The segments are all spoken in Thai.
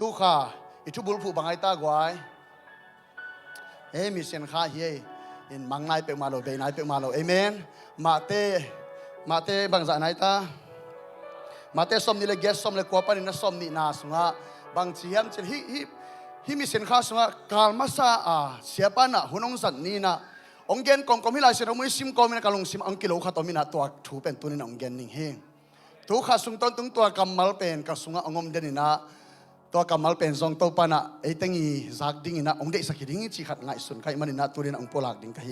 ตุข้าอิทุบุลผู้บังไอตากวายมีเสียนข้าเฮียอินมังนายเปิกมาโลเบนายเปิกมาโลเอเมนมาเตบังจะนายตามาเตสมนี่เลยเกสสมเลยกว่าปันนัสมนี่นาสุงะบางทีมเช่นฮิมีเสียนข้าสุงะกาลมาซาเสียปันหุ่นองสันนี่นะองเกนกองมิลายเสียงมุสิมกอมินะกาลงสิมอังกิโลขัดอมินะตัวถูเป็นตัวนี้องเกนนิ่งเฮงทุกข้าสุงต้นตุงตัวกำมัลเป็นกสุงะองมเดนินะตัวกำมัลเป็นทรงตัวปานะไอ้ตั้งอีจากดิ่งนะองเดสักดิ่งจีขัดง่ายสุนใครมันนี่นะตัวนี้องโปลักดิ่งก็เฮ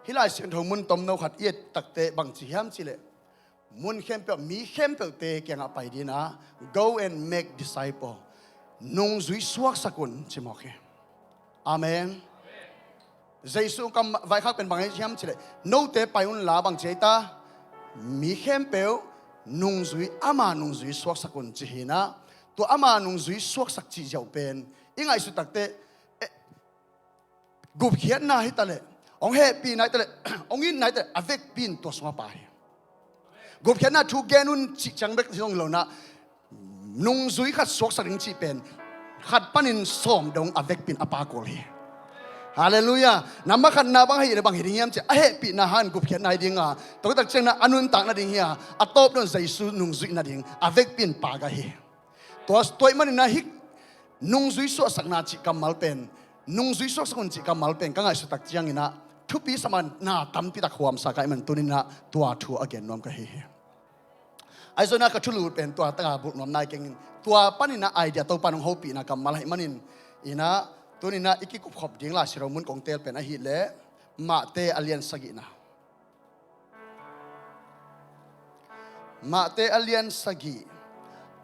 ฮิลายเสียงทงมุนตอมโนขัดเอียดตักเตะบางทีมจิเลมุนเข้มเปมีเข้มเปเตะเกี่ยงไปดีนะ go and make disciple นุ่งจุยสวกสกุลจิมอกเฮอาเมนเจสุกำไว้ข้าเป็นบางทีมจิเลโนเตไปอุนลาบางเจตามีเข้มเปนุ่งจุยอามานุ่งจุยสวกสกุลจิหินะตัวอามานุ่งจุยสวกสักจีเจ้าเป็นยังไงสุดตักเตะกุบเขียนนาฮิตาเลองเฮปีนายแต่องอินนายแต่อเวกปีนตัวสมาปายกบแค่น่าถูกแกนุนจิจังเบกที่ตรงเหล่านั้นนุ่งซุยขัดสวกสังจีเป็นขัดปันินสอมดงอเวกปีนอปากอลีฮาเลลูยาน้ำมาขัดนาบังให้บางเหตุเงี้ยมเจ้าเฮปีนาฮันกบแค่นายดิ่งตัวตักเจ้าน่ะอนุนตักนาดิ่งเฮียอัตโตบโดนใจสูนุ่งซุยนาดิ่งอเวกปีนปากะเฮตัวมันน่ะฮิกนุ่งซุยสวกสักนาจิกำมัลเป็นนุ่งซุยสวกสักคนจิกำมัลเป็นก็ไงสุดตักเจียงอินะทุกปีสมันน่าตั้มปีตะความสักไอ้มันตัวนี้นะตัวทัวอเกนนอมก็เฮไอ้ส่วนนั้นก็ชุลูเป็นตัวตะบุกนอมนายเก่งตัวปันนี่นะไอเดียตัวปันของเขาปีนะกำมาให้มันอินะตัวนี้นะอีกกุบขบดิ่งละสิเรามุนกงเตลเป็นอาหิตเละมาเตอเลียนสกินะมาเตอเลียนสกิ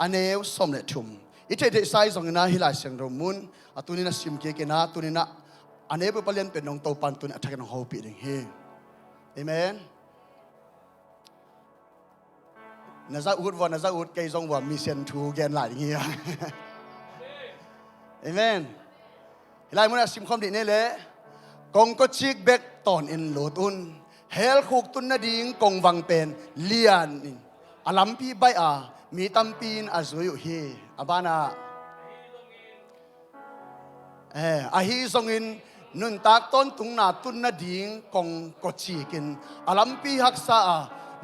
อันเอวสมเลทุมอีเทเดไซส์ของนะฮิลาเสียงเรามุนตัวนี้นะซิมเกกินะตัวนี้นะอันนี้เป็นประเด็นเป็นน้องโตปันตัวนี้ทักน้องเขาปีนึงเฮเอเมนน่าจะอุดว่าน่าจะอุดเกยจงว่ามีเซนทูแกนหลายอย่างเงี้ยเอเมนหลายมันสิมความดีนี่แหละกงก็ชิกเบกตอนอินโหลตุนเฮลคุกตุนนาดิ่งกงวังเป็นเลียนอาลัมพีใบมีตัมปีนอาซุยเฮอาบานาอาฮีทรงอินนุนตักต้นตุงนาตุนนาดิ่งกงกดชีกินอาลัมปีฮักษา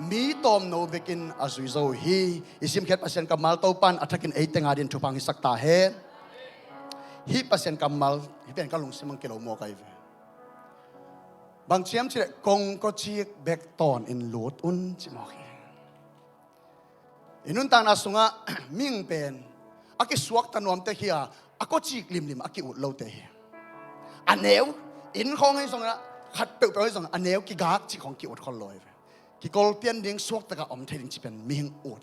มีตอมโนเบกินอาซุยโซฮีอิสิมเขตเปอร์เซ็นต์กับมัลโตปันอัตกินเอติงอาดินทุพังฮิสักตาเฮฮีเปอร์เซ็นต์กับมัลฮีเป็นกัลลุงสิมังกิโลโมกไอเวบางเชียมชิเลกงกดชีกเบกตอนอินโหลดอุนจิมอกอินุนตังนาสุงะมิงเป็นอากิสวกตันวมเตฮีอาก็ชีกลิมอากิอุดโลเตฮีอันเนวอินของให้ส่งนะขัดเปลวให้ส่งอันเนวกิกากจิของกิอุดคนลอยกิกอลเปียนดิ่งสวกตะกะอมเทดิ่งจิเป็นมีหิงอุด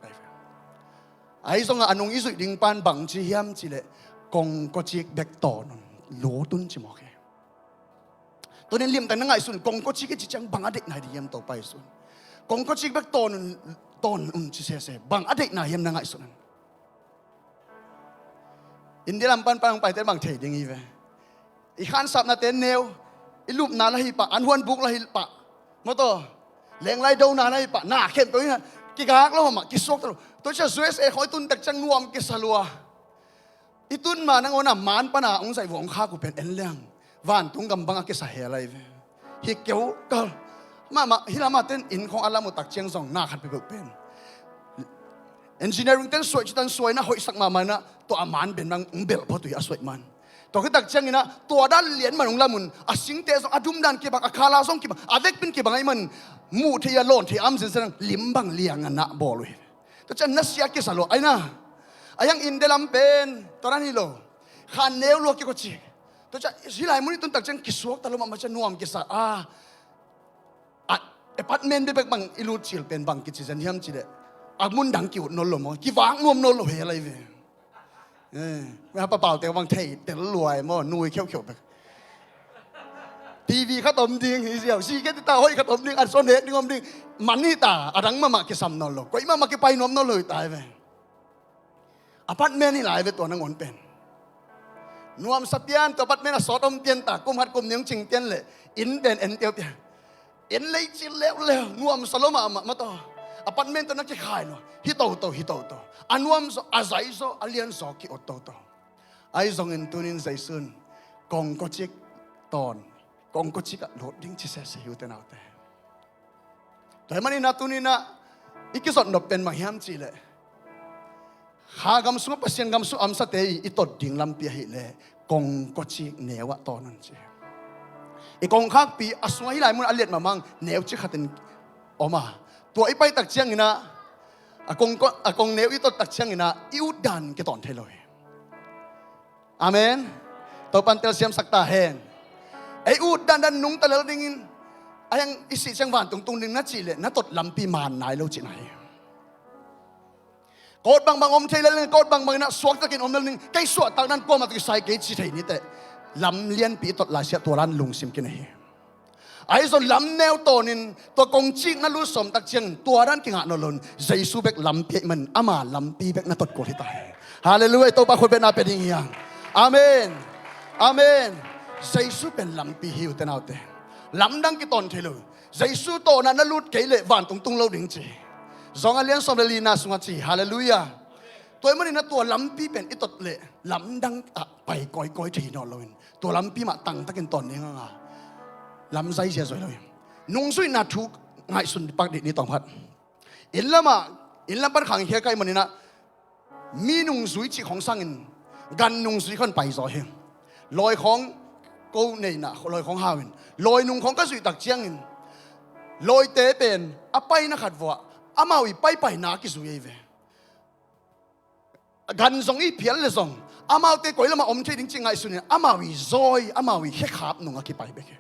ไอ้ส่งอันนงอิสุดิ่งปันบังจิยามจิเลกงก็จิกเบกตอนโลตุนจิมอกตัวนี้เลี่ยมแต่นั่งไงส่วนกงก็จิกจิจังบังอเด็กนายดิยามต่อไปส่วนกงก็จิกเบกตอนจิเสบังอเด็กนายยามนั่งไงส่วนอินเดียลำปันไปแต่บังเทดิ่งอีเวอีขันสับนาเตนเนวอีลูปนาละฮิปะอันฮวนบุกละฮิปะมาต่อแรงไล่ดาวนาละฮิปะหน้าเข้มตัวนี้นะกิกากแล้วมากิสกตัวจะสวยเสคอยตุนตักจังนวมกิสลัวอีตุนมานังโอนะมานปนาองใส่วงข้ากูเป็นเอ็นเลี้ยงวันตุงกำบังกิสาเฮอะไรฮิเกียวก็มาฮิลามาเต้นอินของอัลลามุตักเชียงซองหน้าขัดไปเป็นengineering เต้นสวยจุดนั้นสวยนะหอยสักมานะตัวอามันเป็นนังเบลพอตัวอาสวยมันตัวคือตักเชียงนะตัวด้านเหรียญมันองละมุนอาสิงเตสอาดุมดันกีบังอาคาลาซองกีบังอาเวกเป็นกีบังไอ้มันมูเทียโลนที่อัมเซนเซนลิมบังเลียงนะบอลเลยตัวจะนัสยากิสาโลไอ้นะไอ้ยังอินเดลัมเป็นตัวนั้นนี่โลขันเนวโลกิโกจิตัวจะสิไลมุนี่ตุนตักเชียงกิสวกตะลุมาจะนวมกิสาเอพัดเมนเบกบังอิลูชิลเป็นบังกิจิจันยามจิเดอามุนดังกิวโนโลมกิวางนวมโนโลเฮอะไรเว้ยไม่ครับเปล่าแต่บางทีแต่รวยมั่วนุยเขี้ยวไปทีวีข้าต้มดิ้งเสียวซีแค่ตาห้อยข้าต้มดิ้งอันโซนเน็ตดิ้งอมดิ้งมันนี่ตาอันมากิซ้ำนอโลก็อีมากิไปนอมนอเลยตายไปอพาร์ตเมนต์นี่หลายไปตัวนั่งหวนเป็นนวมสับยันตัวอพาร์ตเมนต์สอดอมเตียนตากุมหัดกุมยังจิงเตียนเลยอินเป็นเอ็นเตียวเตียนเลยจิเลวนวมสโลมาต่อ apartment to na ki khai no hito to anuam so azai so alien so ki oto ai zong in tunin zaisun kong ko chik ton kong ko chik lo ding chi se hu te naute to mani na tunina ikisot no pen mahiam chi le ha gam su pasien gam su am sa te itot ding lam pi hi le kong ko chik newa tonan chi i kong khak pi aswa hi lai mun alet mamang neu chi khatin oma to i pai tak chiang ina akong neu itot tak chiang ina iudan ke ton theloi amen to pantel siam sakta hen ai udan dan nung talal dingin ayang isi chang van tung tung ding na chi le na tot lampi man nai lo chi nai kod bang om thei le kod bang na suak takin om ning kai suak tak nan ko ma ki sai ke chi thei ni te lam lian pi tot la sia to ran lung sim ki nei ai so lam neu tonin to kong chik na lu som tak chiang to ran ki nga no lon jesu bek lam pi man ama lam pi bek na tot ko hi tai hallelujah to pa khol be na pe ding yang amen amen jesu pen lam pi hiu te naute lam dang ki ton thelu jesu to na na lut ke le van tung tung lo ding chi zong alian som le lina sunga chi hallelujah toy mani na to lam pi pen itot le lam dang ta pai koi koi thi no loin to lam pi ma tang takin ton ni nga lam zai sia zoi loi nung sui na thu ngai sun pak di ni tong phat in lam pan khang he kai mani na mi nung sui chi khong sang in gan nung sui khon pai zo he loi khong câu này na loi khong hawin loi nung khong ka sui tak chiang in loi te pen apai na khat wa amawi pai na ki sui ve gan zong i phial le zong amau te koi lama om the ding chingai sunin amawi zoi amawi he khap nung ki pai be ke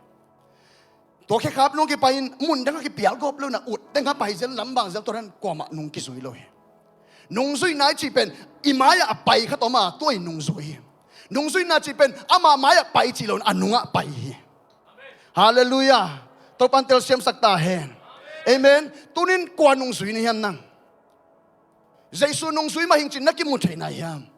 to ke khap nung ki pai mun dang ki pial gop lo na ut dang ka pai zel lam bang zel to ran ko ma nung ki sui lo he nung sui nai chi pen imaya apai kha to ma toi nung sui nung sui na chi pen ama maya pai chi lon anunga pai hallelujah to pantel siam sakta hen amen tunin kwa nung sui ni hiam nang jesu nung sui ma hing chin na ki mu thei na hiam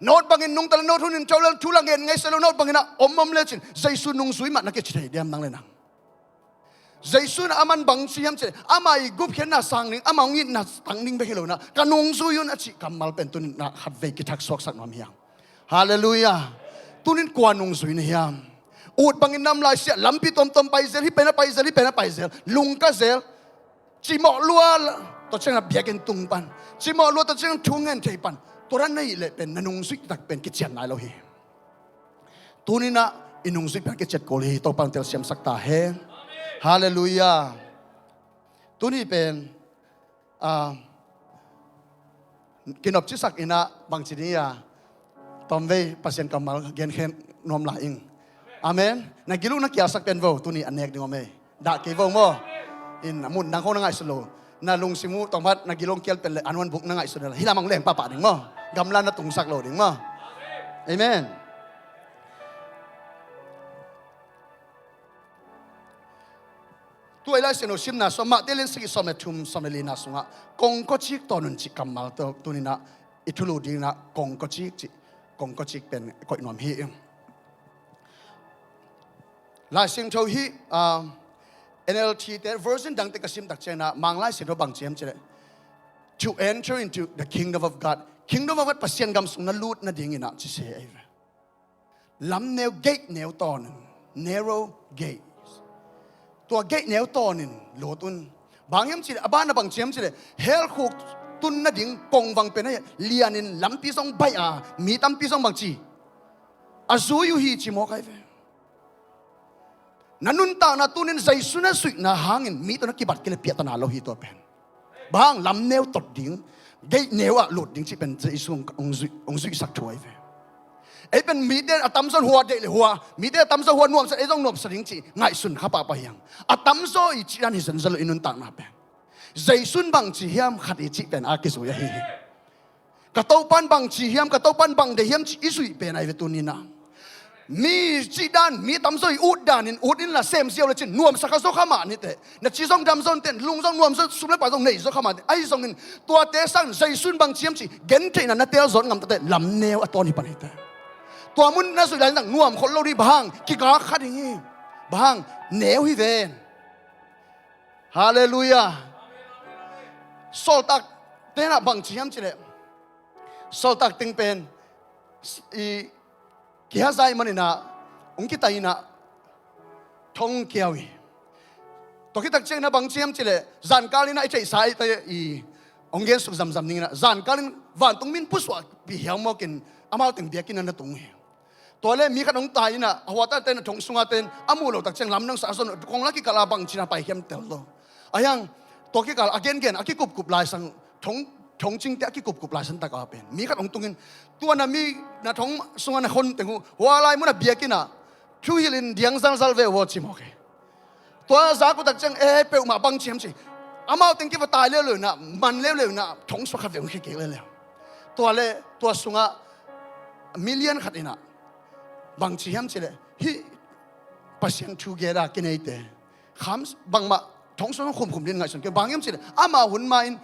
not bangin nung tal not hunin chawlan thulang en ngai selo not bangina omom le chin jesu nung sui ma na ki thei diam nang le nang jesu na aman bang siam che amai gup khen na sang ning amang ngit na tang ning be helo na kanung sui yun achi kamal pen tunin na hat ve ki thak sok sak nom hiam hallelujah tunin kwa nung sui ni hiam ut bangin nam lai sia lampi tom tom pai zel hi pena pai zel lung ka zel chi mo lua to chang biakin tung pan chi mo lua to chang thungen thei pan toran nei le pen nanung sui tak pen ki chian nai lo hi tunina inung sui pen ki chet ko hi to pang tel siam sakta he hallelujah tuni pen kinop chi sak ina bang chi ni ya tom ve pasien kamal gen khen nom la ing amen na gilu na kya sak pen vo tuni anek ding ome da ke vo mo in mun nang ko na ngai slo na lung simu tong pat na gilong kel pen le anwan buk na ngai slo hilamang leng papa ding mo gamlan na tung sak lo ding mo amen tu ila sino sim na so ma telen sigi so me thum so me lina sunga kong ko chik tonun chi kamal to tunina itulu ding na kong ko chik pen ko nom hi la sing tho hi NLT that version dang te kasim tak chena manglai sin ro bang chem chele to enter into the kingdom of God pasien gam sung na lut na ding ina chi se ai lam neo gate neo ton narrow gate to gate neo tonin lotun bangyam chile abana bang chem chile hel khuk tun na ding kong wang pe na lianin lampi song bai a mi tam pi song bang chi azu yu hi chi mo kai ve nanun ta na tunin jesu na sui na hangin mi to na kibat kile pia ta na lo hi to pen bang lam neu tot ding gate neu a lot ding chi pen jesu ong zui sak thoi ve ai pen mi de atam son huwa de le huwa mi de atam so huwa nuam sa ezong nuam sa ding chi ngai sun kha pa yang atam so i chi ran hi san zalo inun ta na pe jesu bang chi hiam khat i chi pen a ki su ya hi ka to pan bang chi hiam ka to pan bang de hiam chi isui pen ai ve tunina mi chi dan mi tam so i ut dan in la sem siao le chin nuam sa kha so khama ni te na chi song dam son ten lung song nuam so sum le pa song nei so khama ai song in tua te sang jesu bang chiam chi gen the na tel zon ngam te lam neo atoni pan hi te tua mun na su dan nang nuam khol lo ri bang ki ga kha ding bang neo hi ven hallelujah sol tak tena bang chiam chile sol tak ting pen i kia zai manina ongki taina thong kiawi to ki tak cheng na bang chiam chile zan kalina i chei sai ta i onggen su zam zam ningna zan kalin van tung min puswa bi hiam mokin amau ting biakin na tung he toile mi khan ong tai na awata ten thong sunga ten amulo tak cheng lam nang sa son kong laki kala bang china pai hiam tel lo ayang to ki kal again gen aki kup lai sang thong ching te aki kup lai san ta ka pen mi khan ong tungin tuana mi na thong sunga na hon tengu walai mu na biakina thu hilin diang sang salve wo chi mo ke to za ku tak cheng pe ma bang chiam chi amao ting ki va tai le na man le na thong so kha ve ke le toile to sunga million khatina bang chiam chile hi pasien together kinete khams bang ma thong so khum din ngai son ke bang yam chile ama hun ma in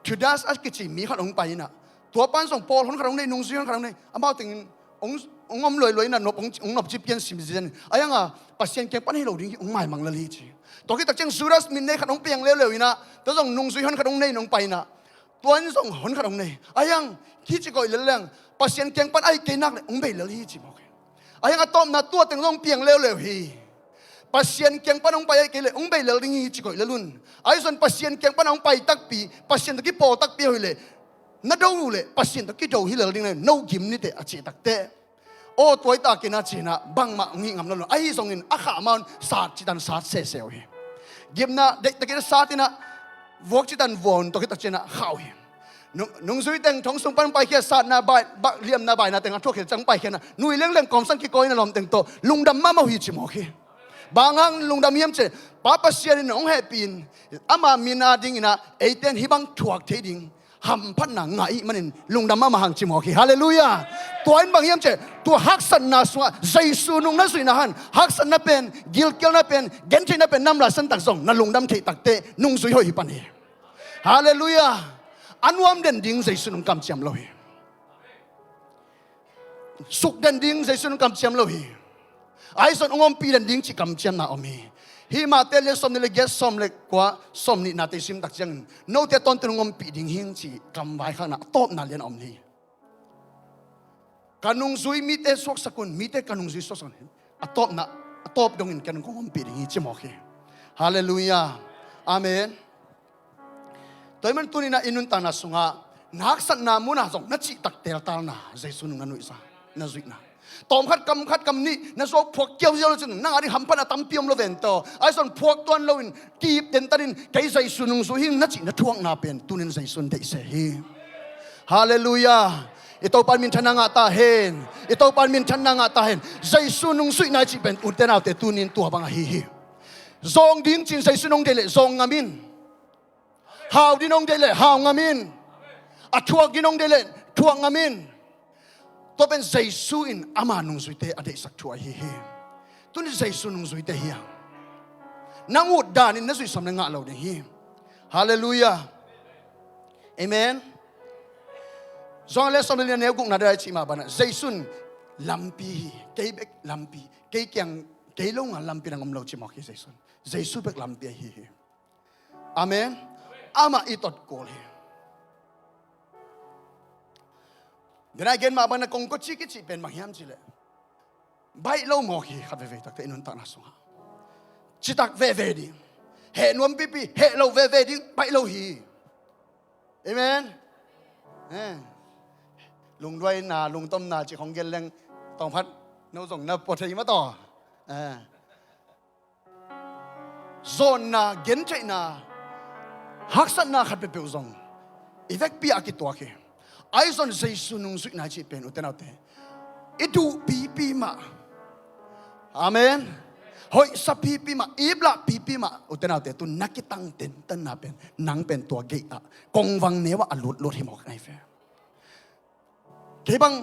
thudas as kichi mi khan ong pai na to pan song pol hon khan nei nung sian khan nei ama ting ong om loi na nop ong nop chi pian sim zen ayanga pasien ke pan hi lo ding ong mai mang la li chi to ki tak cheng suras min nei khan ong piang le ina to song nung sui hon khan ong nei nong pai na tuan song hon khan ong nei ayang ki chi koi le leng pasien keng pan ai ke nak le ong bei le hi chi mo ke ayang atom na tua teng long piang le hi pasien keng pan ong pai ke le ong bei le ding hi chi koi le lun ai son pasien keng pan ong pai tak pi pasien ki po tak pi le na do le pasien ki do hi le ding le no gim ni te a chi tak te o toy ta ke na china bang ma ngi ngam lo ai song in akha man sa chi dan sa se se hi gimna de ke sa tina vok chi dan von to ki ta china khau hi nung zui teng thong sung pan pai kia sat na bai liam na bai na teng athok ke chang pai kia na nui leng kom sang ki koi na lom teng to lungdam ma hui chi mo khi bangang lungdam yam che papa sian ong happy ama mina ding ina eiten hibang thuak the ding ham phan na ngai manin lungdam ma hang chi mo khi hallelujah toin bang yam che tu hak san na suwa jaisu nung na sui na han hak san na pen gil kel na pen gen chi na pen nam la san tak zong na lungdam the tak te nung zui hoi pan hi hallelujah anwam den ding jaisu nung kam chiam lo hi suk den ding jaisu nung kam chiam lo hi ai son ongom pi den ding chi kam chiam na omi hi ma te le som le get som le kwa som ni na te sim tak chang no te ton te ngom pi ding hing chi kam vai khang na top na len om ni kanung zui mi te sok sakun mi te kanung zui sok sakun atop na atop dong in kanung ngom pi ding hi chi mo ke hallelujah amen toy man tunina inun ta na sunga naksat na muna zong na chi tak tel tal na jaisu nung na nu isa na zui na tom khat kam ni na so phok kiau yo chen na ari ham pa na tam piom lo ven to ai son phok ton lo in kip ten tarin kai jaisu nung su hing na chi na thuang na pen tunin jaisu de se hi hallelujah ito pan min thana nga ta hen ito pan min thana nga ta hen jaisu nung sui na chi pen uten out te tunin tu bang hi zong ding chin jaisu nung de le zong ngamin how dinong dele how ngamin athuak dinong dele thuak ngamin to ben jaisu in ama nung suite ade sak thua hi tun jaisu nung suite hi nang ud dan in na sui sam nga lo de hi hallelujah amen zong le som le ne guk na da chi ma bana jaisun lampi keibek lampi ke kyang ke lo nga lampi nang om lo chi mo ki jaisu bek lampi hi amen ama itot kol hi dena gen ma bana kong ko chi ki chi pen ma hiam chi le bai lo mo hi khat ve tak te inun ta na so chi tak ve di he nuam pi he lo ve di bai lo hi amen lung doi na lung tom na chi khong gen leng tong phat no zong na po thai ma to zon na gen chai na haksan na khat pe pe zong effect pi akitwa ke ai zon jaisu nung sui na chi pen uten autte itu pi ma amen hoi sa pi ma ibla pi ma uten autte tu nakitang ten tan na pen nang pen tua ge a kongwang newa alut lot hi mok nai fe ke bang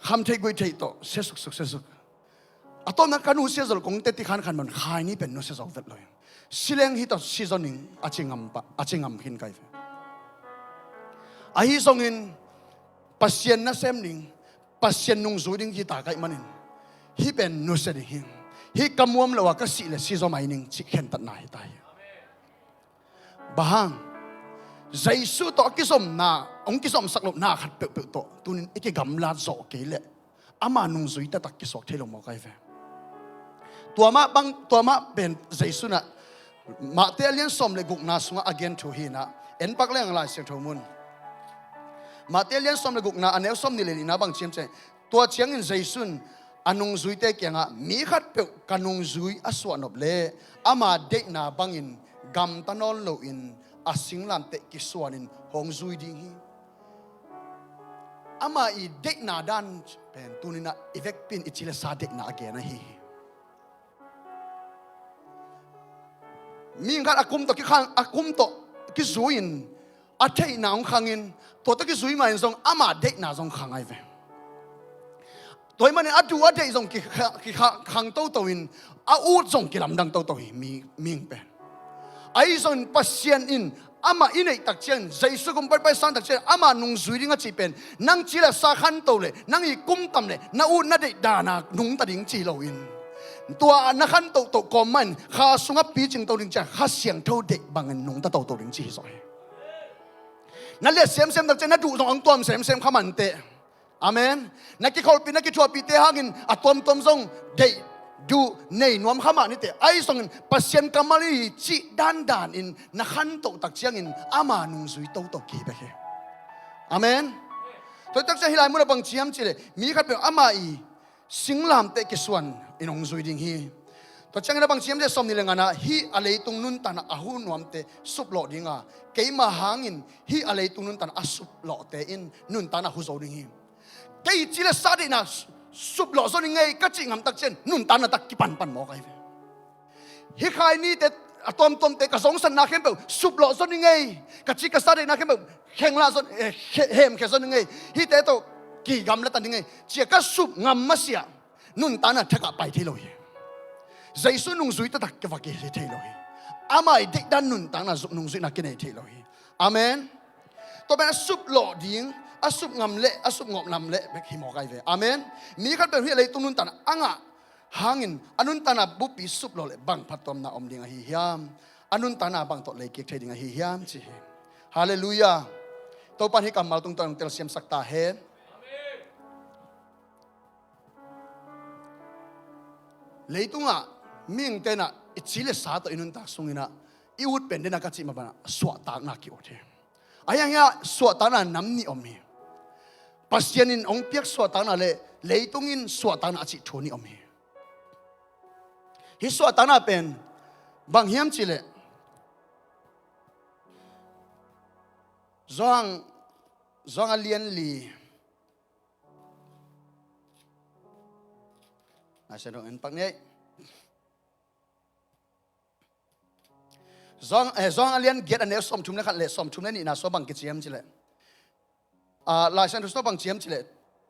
kham thei goi thei to se suk atom na kanu se zol kong te ti khan man khai ni pen no se zol vet loi sileng hi to seasoning achingam hin kai fe ahi songin pasien na semning pasien nung zuding hi ta kai manin hi pen no se hi hi kamuam lawa ka si le si zo mining chi khen tat na hi tai bahang Giêsu to kisom na ong kisom saklop na khat pe to tunin ike gamla zo kele ama nung zui ta tak kisok thelo mo kai ve tuama ben Giêsu na ma te alian som le guk na sunga again to hina en pak leng la se thomun ma te alian som le guk na anel som ni le na bang chem che tua chiang in Giêsu anung zui te kyanga mi khat pe kanung zui aswa nop le ama de na bangin gam tanol lo in asing lam te kiswanin hong zui ding hi ama I dek na dan pen tunina evek pin ichile sa dek na again hi mi ngat akum to ki khang akum to ki zuin athei na ong khangin to to ki zui ma in song ama dek na song khang ai ve toy man atu ate song ki khang to to in a u song ki lam dang to to hi mi ming pen ai son pasien in ama inei tak chen Giêsu kum pai san tak chen ama nung zui ringa chi pen nang chi la sa khan to le nang I kum tam le na u na de dana nung ta ding chi lo in tua na khan to kom man kha sunga pi ching to ding cha kha siang tho de bang nung ta to ding chi so na le sem tak chen na du song ang tom sem khaman te amen na ki khol pi na ki thua pi te hangin atom song de du nei nuam khama ni te ai song pasien kamali chi dan in na khan to tak chiang in ama nung zui to ki be he amen to tak cha hilai mu na bang chiam chi le mi khat pe ama I singlam te ki swan in ong zui ding hi to chang na bang chiam je som ni lenga na hi alei tung nun tan ahu nuam te sup lo dinga keima hangin hi alei tung nun tan asup lo te in nun tan hu zo ding hi kei chi le sa de na sup lo so ni ngai ka chi ngam tak chen nun tan na tak ki pan mo kai hi khai ni te atom te ka song san na khem pe sup lo so ni ngai ka chi ka sa de na khem pe kheng la so hem khe so ni ngai hi te to ki gam la tan ni ngai chi ka sup ngam ma sia nun tan na thaka pai thi lo hi Giêsu nung zui ta tak ka va ke thi lo hi amai de dan nun tan na nung zui na ke nei thi lo hi amen to ben sup lo ding asup ngam le asup ngop nam le bek hi mo kai ve amen mi khat pe hi le tunun tan anga hangin anun tana bupi sup lo le bang phatom na om ding a hi hiam anun tana bang to le ke theding a hi hiam chi hallelujah to pan hi kamal tung tang tel siam sakta he amen leitunga ming tena ichile sa to inun ta sungina I would pen dena ka chi ma bana swa ta na ki othe ayang ya swa ta na nam ni om hi pasienin ong piak swatana le leitungin swatana chi thoni om hi swatana pen bang hiam chile zong alien li asadong en pak nei zong alien get an som thum le khat le som thum le ni na so bang ki chiam chile la san to bang chiam chile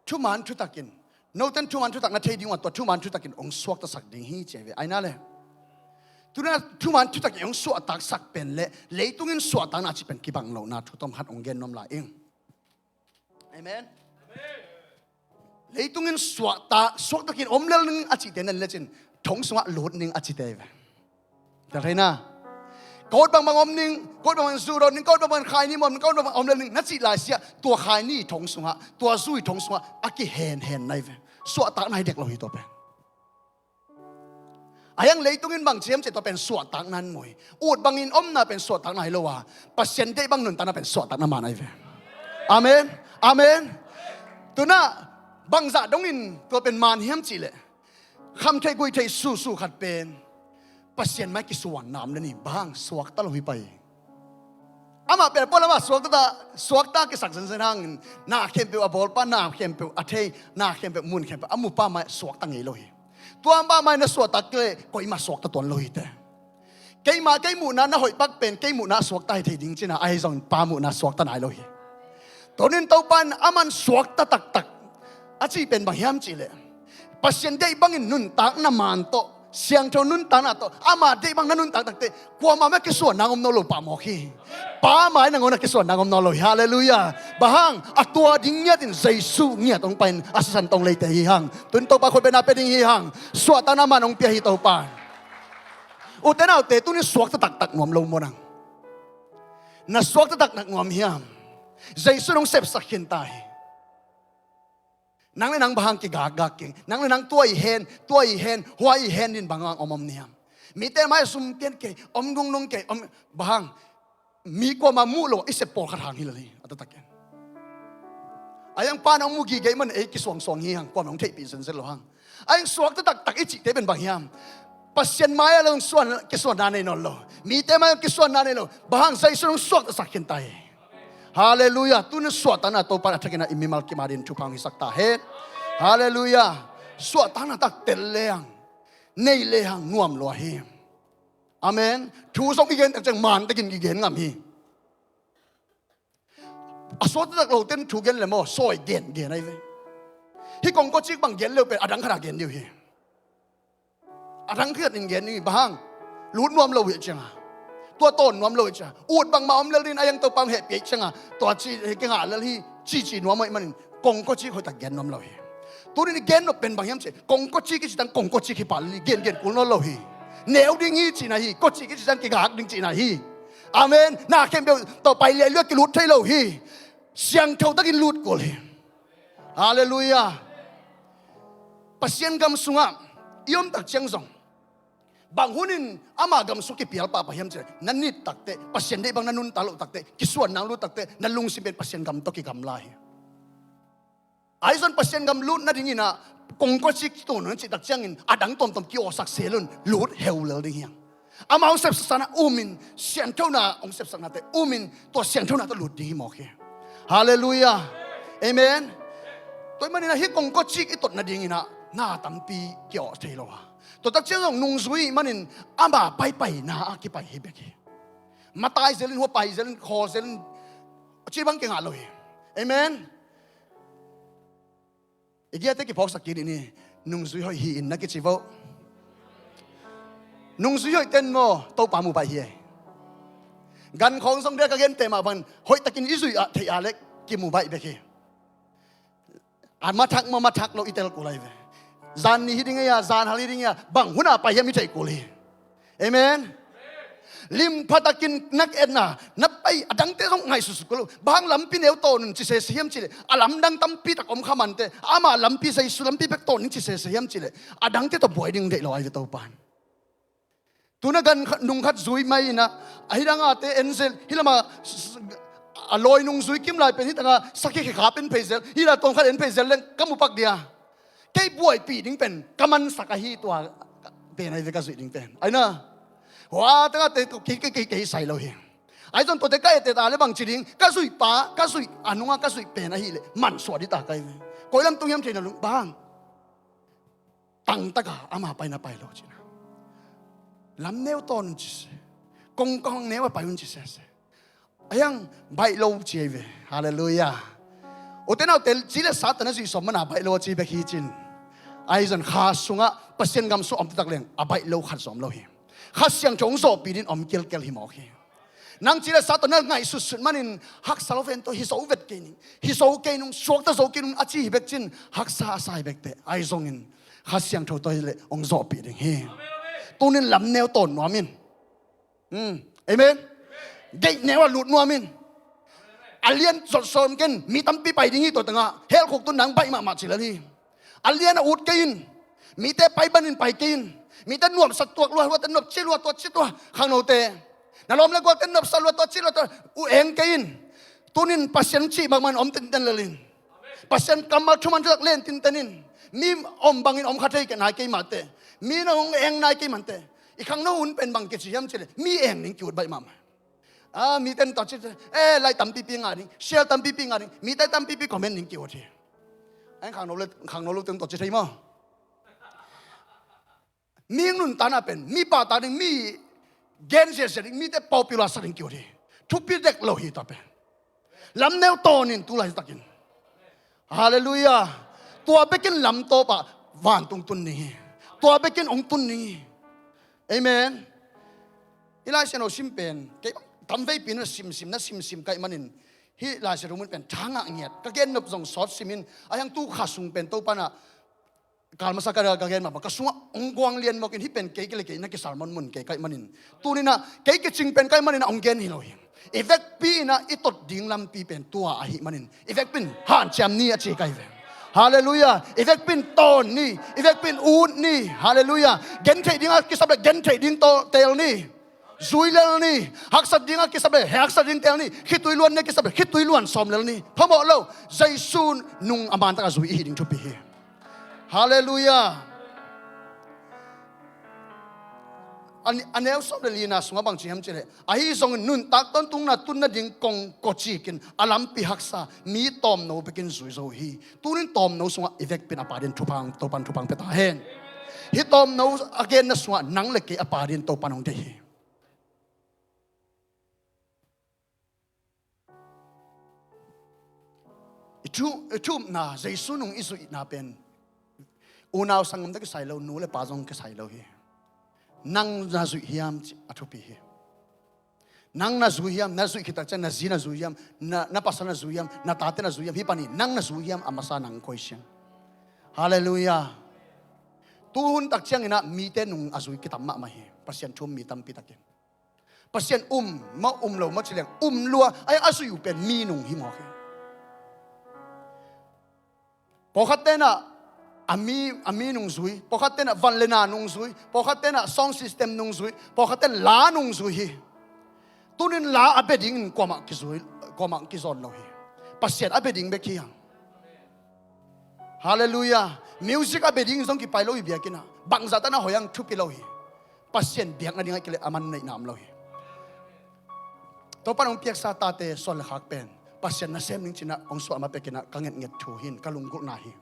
thu man thu takin no ten thu man thu tak na thei ding wa to thu man thu takin ong swak ta sak ding hi cheve aina le tuna thu man thu takin ong swak tak sak pen le leitungin swak ta na chi pen ki bang lo na thu tom hat ong gen nom la ing amen leitungin swak takin om lel ning a chi ten le chin thong sunga lot ning a chi te ta reina Kod bang om ning, kod bang zuro ning, kod bang khai ni mom, kod bang om le ning, nasi lai sia, tua khai ni thong sunga, tua zui thong sunga, aki hen nai ve, suat tak nai dek lo hi to pen. Ayang leitungin bang chiam che to pen suat tak nan moi, ut bangin om na pen suat tak nai lo wa, pasien de bang nun tan na pen suat tak na ma nai ve. Amen, amen. Tu na bang za dongin to pen man hiam chi le, kham thei gui thei su khat pen. Pasien mai ki suan nam ni bang suak ta lo hi pai ama pe pola ma suak ta ki sak sen hang na khem pe abol pa na khem pe athei na khem pe mun khem pe amu pa mai suak ta ngei lo hi tuam ba mai na suak ta ke koi ma suak ta ton lo hi te kei mu na hoi pak pen kei mu na suak ta thei ding china ai zong pa mu na suak ta nai lo hi tonin to pan aman suak ta tak achi pen bang hiam chi le pasien dei bangin nun tak na man to siang thon nun tan ato ama de bang nanun tak te kwa ma ke so nangom no lo pa mo khi pa mai nangona ke so nangom no lo hallelujah bahang atua ding nya tin Giêsu nya tong pain asan tong le te hi hang tun to pa khoi bena pe ding hi hang so ta na manong pia hi to pa u te nau te tu ni suak ta tak nom lo mo nang na suak ta tak nak ngom hiam zai sunong sep sakhin tai nang le nang bahang ki gagak king nang le nang tuai hen huai hen din bangang omom niam mi te mai sum ken ke om dung nung ke om bahang mi ko ma mu lo ise por khat hang hilali atataken ayang panang mugi gay man ki suang hihang ko mong thei pi sen sen lo hang ayang suak ta tak ichi te ben bang hiam pasien maya long suan ki suan na nei non lo mi te mai ki suan na nei lo bahang sai sunong suak ta sakhin tai hallelujah tu ne suat ta na to pa thakena imimal ki marin chu pang hi sakta he hallelujah suat ta na tak tel leang nei le hang nuam lo hi amen thu song ki gen tak chang man ta kin ki gen ngam hi asot tak lo ten thu gen le mo soi gen ai ve hi kong ko chik bang gen le pe adang khara gen diu hi adang khiat in gen ni bang lut nuam lo hi changaตัวต้นนวมเลยจ้ะอูดบางมาอมเลลินอายังตัวปังเหตุเปียกช่างตัวจีเก่งอะไรที่จีนวมมันกงก็จีคอยตักแกนนวมเลยตัวนี้แกนเป็นบางอย่างเช่กงก็จีกิจตังกงก็จีขี้ปาลีเกนกุลนวมเลยแนวดิ่งฮีจีน่ะฮีก็จีกิจตังกิกหักดิ่งจีน่ะฮีอาเมนน่าเข้มเบลต่อไปเลือกกิลุดให้เราฮีเสียงเท่าตะกินลุดกูเลยฮาเลลูยาปัสยังกำสุงะยอมตักเชียงซองบางคนนี่อามากัมสุกิพิอัลปาพยายามจะนั่นนี่ตักเตะปัสยันได้บางนั่นนุนตาลุตักเตะกิส่วนนางลุตักเตะนั่นลุงสิเป็นปัสยันกัมตกิกัมลายไอ้ส่วนปัสยันกัมลุนั่นนี่นะกงก็ชิกตัวนั้นจิตตักเชียงอินอดังตอมกิโอสักเซลุนลุดเฮลเลอร์ดิ่งยังอามาองเซปสันอุมินเสียงเท่าน่ะองเซปสันเตะอุมินตัวเสียงเท่าน่ะตัวลุดดีหมอกฮาเลลูยาเอเมนตัวมันนี่นะฮิกงก็ชิกอีตัวนั่นดิ่งนะหน้าตั้มปีเกี่ยวเทโลวะตัวตักเจ้าของนุ่งซุยมันนี่อามาไปนะอากิไปเฮเบกีมาตายเซลินหัวไปเซลินคอเซลินชีบังเก่งอะไรเอเมนอีกอย่างที่พอกสักกี่นี่นุ่งซุยหอยหินนักกิจวัตรนุ่งซุยหอยเต้นโมโตปามูไปเฮกันของสงเดียกเกนเตมาบันหอยตะกินอิซุยอะเทียเล็กกิมูไปเบกีอ่านมาทักเราอิเตลกูไลเวจานนี้ดิ้งยาจานฮาลีดิ้งยาบังหัวหน้าไปยังไม่ใจกูเลยเอเมนลิมพัตกินนักเอ็นน่ะนับไปอดังเตะต้องไงสุดๆกูรู้บางลำปีเนวโตนึงจิเสเสียมจิเลยอลัมดังตั้มปีตะกอมขมันเตะอามาลำปีใส่สุลำปีเป็กโตนึงจิเสเสียมจิเลยอดังเตะตัวบ่อยดิ้งเด็กลอยตัวปานตัวนักกันนุ่งขัดซุยไม่นะไอ้ดังอาเตเอ็นเซลฮิลามาลอยนุ่งซุยกิมลายเป็นที่ตั้งสักแค่ขาเป็นเพเซลฮิลาตรงขัดเอ็นเพเซลเล่นกัมปักเดียแค่ป่วยปีดิ้งเป็นกำมันสักฮีตัวเป็นอะไรก็สุดดิ้งเป็นไอ้น่ะว้าแต่ก็เตะตัวกี่ใส่เราเองไอ้จนตัวเตะก็เตะตาเลยบางจีดิ้งก็สุดป้าก็สุดอนุงก็สุดเป็นอะไรเลยมันสวัสดิตาไกลก็ยังต้องย้ำเจนลุงบ้างตั้งตะกาอามาไปนะไปแล้วจีนะลำเนวตอนจีเสกงเนวไปวันจีเสไอ้ยังไปโลจีเวฮาเลลูยาโอเทนเอาเตลจีเลสัตนั่นสิสมนาไปโลจีเบคีจินไอ้จนข้าสุงะปัสยันกำสุอมตักเลงอาไปโลขัดสมโลหิข้าเสียงจงโซปีดินอมเกลหิมอกหินางจีเลสัตนั่นไงสุดๆมันนินฮักซาลเวนตัวฮิโซเวตเกนิงฮิโซเกนุงสวกตะโซเกนุงอาชีเบกจินฮักซาไซเบกเตไอ้จงอินข้าเสียงโชตัวเลองโซปีดิงเฮตัวนี้ลำแนวต้นนัวมินเอเมนเกยแนวหลุดนัวมินอัลเลียนสดสมกันมีตั้มปีไปดิ้งตัวตั้งอ่ะเฮลขุกตุนหนังไปมาสิละทีอัลเลียนอุดกินมีแต่ไปบันินไปกินมีแต่หนวดสัตว์ตัวรัวแต่หนวดชิรัวตัวชิตัวข้างโนเตนั่นล้มแล้วก็แต่หนวดสัตว์ตัวชิรัวตัวอุเองกินตัวนินปัสยันชีบางมันอมตินตันละลินปัสยันกำมาชุมันจักเล่นตินตันินมีอมบางอินอมขัดให้กันนายกิมาเตมีน้องเองนายกิมันเตอีกข้างโน้นเป็นบางกิจยามเฉลมีเองนิ่งกิวดใบมัมมีแต่ต่อชิดไล่ตั้มปีปีงาดิเชียร์ตั้มปีปีงาดิมีแต่ตั้มปีปีคอมเมนต์นิ่งกิวทีไอ้ข้างโน้นตึงต่อชิดใช่ไหมมีนุ่นตาหน้าเป็นมีป่าตาหนึ่งมีเกณฑ์เสียสิ่งมีแต่ popular สิ่งกิวทีทุกปีเด็กโลหิตเป็นลำแนวโตนินตุลาหิตกินฮาเลลูยาตัวเบกินลำโตปะวานตุงตุนนี่ตัวเบกินองตุนนี่เอเมนอีลาเชนโอชิมเป็นทำไว้ปีนั้นซิมนะซิมไก่มันนินฮิลาเชรุมันเป็นช้างอ่ะเงียดก็เกณฑ์นบส่งซอสซิมินไอ้ยังตู้ขาสุงเป็นตู้ปะน่ะ การมาสักการะกันมาก็สัวองกวางเลียนมากินที่เป็นเกย์ก็เลยเกย์นักกิสารมันมุนเกย์ไก่มันนินตัวนี้นะเกย์ก็จริงเป็นไก่มันนินองเกนฮิโลหิมอีเวกปีนะอีตดดิ่งลำปีเป็นตัวอาหิมันนินอีเวกเป็นหันแชมนี่อาชีไก่เวฮาเลลูยาอีเวกเป็นต้นนี่อีเวกเป็นอูดนี่ฮาเลลูยาเกนเทดิ่งอากิสารเกนเทดิ่งโตเตลนี่ซุยเลลนี่ฮักสัดดิ่งอากิสารฮักสัดดิ่งเตลนี่คิดตุยล้วนเนี่ยกิสารคิดตุยล้วนสมเลลนี่พอบอกเราใจซูนนุ่งอามันตะกซุยอีดิ่งทุบปีฮาเลลูยาอันนี้สอบเรียนนะสงบางทีทำเจริญไอ้ส่งนุ่นตักต้นตุงน่ะตุนน่ะดิ่งกงกอจีกินอลัมปีฮักษามีตอมโนไปกินสุยโซฮีตุนินตอมโนสงอีเวกเป็นอปาเดนทุพังตัวปันทุพังเปตาเฮนฮิตอมโนอเกนน่ะสงนังเล็กอปาเดนตัวปันองเดฮีทุ่มน่ะใจสุนุงอิสุอินาเป็นอุณาวสังคมตะกิใส่เราหนูเลยปาจงกิใส่เราฮีนังนาซุยามอัทุปีเฮนังนาซุยามนาซุยคิดแต่นาจีนาซุยามนาปัสนาซุยามนาตาเตนาซุยามฮิปานีนังนาซุยามอามาสานังคอยเชียงฮาเลลูยาตูหุนตักเชียงอินะมีเตนุงอาซุยคิดตั้มมาเฮปัสยันชุมมีตั้มปีตักเกนปัสยันมาเรามาเฉลียงลัวไออาซุยเป็นมีนุงฮิมอเฮพอขัดเตนะอามีนุ่งซุยพอขัดเต้นวันเลนานุ่งซุยพอขัดเต้นซองซิสเต็มนุ่งซุยพอขัดเต้นลานุ่งซุยตุนินลาอเบดิงกว่ามักกิซุยกว่ามักกิซอนเราเฮปัสเซียนอเบดิงเบคียังฮาเลลูยามิวสิกอเบดิงซองกิไปเราอีเบียกินะบังซาตนะหอยังทุบกิเราเฮปัสเซียนเบียงนั่นยังไงกิเลอามันในนามเราเฮตัวปนองเปียกซาตาเตซอนเลขักเป็นปัสเซียนน่ะเซมนิงจินะองสวามาเปกินะกังเงียทูหินกัลุงกุนาฮิ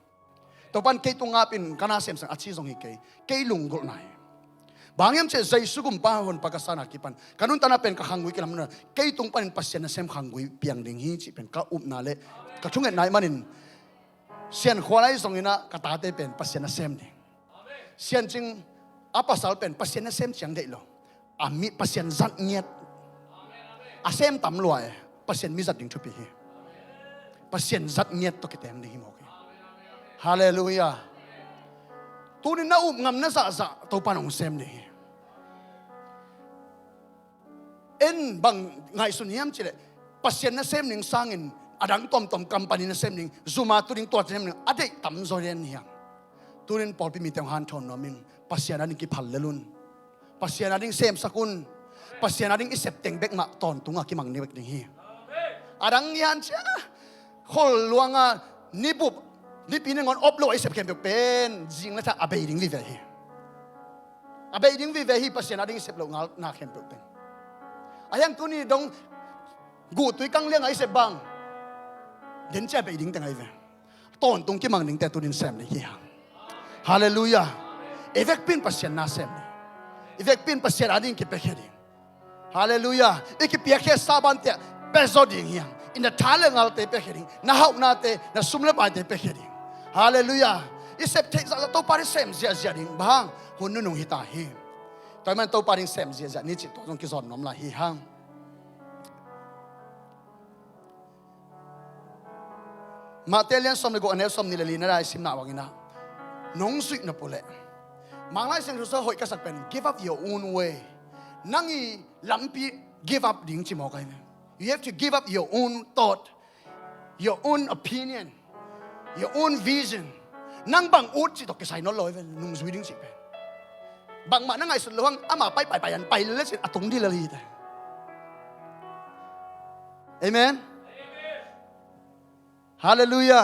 ตัวปันเกยตุงอาเป็นคณะเสมสังอาชีพทรงฮิเกยลุงกุนายบางอย่างเช่นใจสุกุมป้าคนปากษานักกิปันกันุนตานาเป็นกะขังวิกิลมันเกยตุงปันปัสเซนเสมขังวิเปียงดิ่งหิจิเป็นกะอุบนาเลกะทุ่งเงินนายมันินเสียนขวาไลทรงอินะกะตาเตเป็นปัสเซนเสมดิ่งเสียนจริงอาปัสสาวเป็นปัสเซนเสมเสียงเดโลอามีปัสเซนจัดเงียดอาเสมตำรวจปัสเซนมิจัดดิ่งทุบปีปัสเซนจัดเงียดตกเต็มดิ่งหิมอกฮาเลลูยาตัวนี้น่าอุบงำน่าสะสะตัวปานองเซมนี่เอ็นบางไงสุนียมจิเลปัสเซียนน่าเซมหนึ่งสร้างอินอดังตอมกำปนิน่าเซมหนึ่งซูมาตัวนี้ตัวเซมหนึ่งอดีตตั้มโซเรียนเฮียงตัวนี้พอพิมีเตียงฮันทอนนอมิงปัสเซียนนั่นกิพัลเลลุนปัสเซียนนั่นเซมสกุลปัสเซียนนั่นอิเซปเต็งเบกมาตอนตุงอากิมังนิเวกนี่เฮียอดังยันเจ้าคนลวงอ่ะนิบุบนี่ปีนึงงอนอบโลไอเสพเข้มเป็นจริงแล้วถ้าอาเบยิงวิเวฮีอาเบยิงวิเวฮีปัสยานาดิ้งเสพโลงานาเข้มเป็นอายังตัวนี้ดงกูตุยกังเลี้ยงไอเสพบังเดินเจ็บไปดิ้งแต่ไงเวต้นตรงที่มังดิ้งแต่ตัวนี้เสพเลยเฮียฮาเลลูยาเอฟเฟกต์เป็นปัสยานาเสพเอฟเฟกต์เป็นปัสยานาดิ้งคิดไปแค่ดิ้งฮาเลลูยาอีกเปียกแค่ซาบันเตะเปโซดิ้งเฮียอินเดท้าเลงเอาเตะไปแค่ดิ้งน่าหาหน้าเตะน่าซุ่มเล็บไปเตะไปแค่ดิ้งฮาเลลูยาอิเซปเทซาตัวปาริเซมเสียดิ่งบางหุ่นนุ่งหิตาฮีแต่มันตัวปาริเซมเสียนี่จิตตัวตรงกิจอนน้อมลาฮีฮังมาเตลียนสมเลโกอันเอลสมนิเลลีน่าได้สิมนาวังอินะน้องสุยนับโปเลมังไลเซนทุสหอยกษัตริย์เป็น give up your own way นั่งอีลำปี give up ดิ่งจิมอกไง you have to give up your own thought your own opinion your own vision นั่งบังอุดจิตตกใส่นอลอยนุ่งสวีดิ้งสิเป็นบางมานั่งไงสุดละวังอามาไปยันไปเลยสิอตุงที่ละลีแต่เอเมนฮาเลลูยา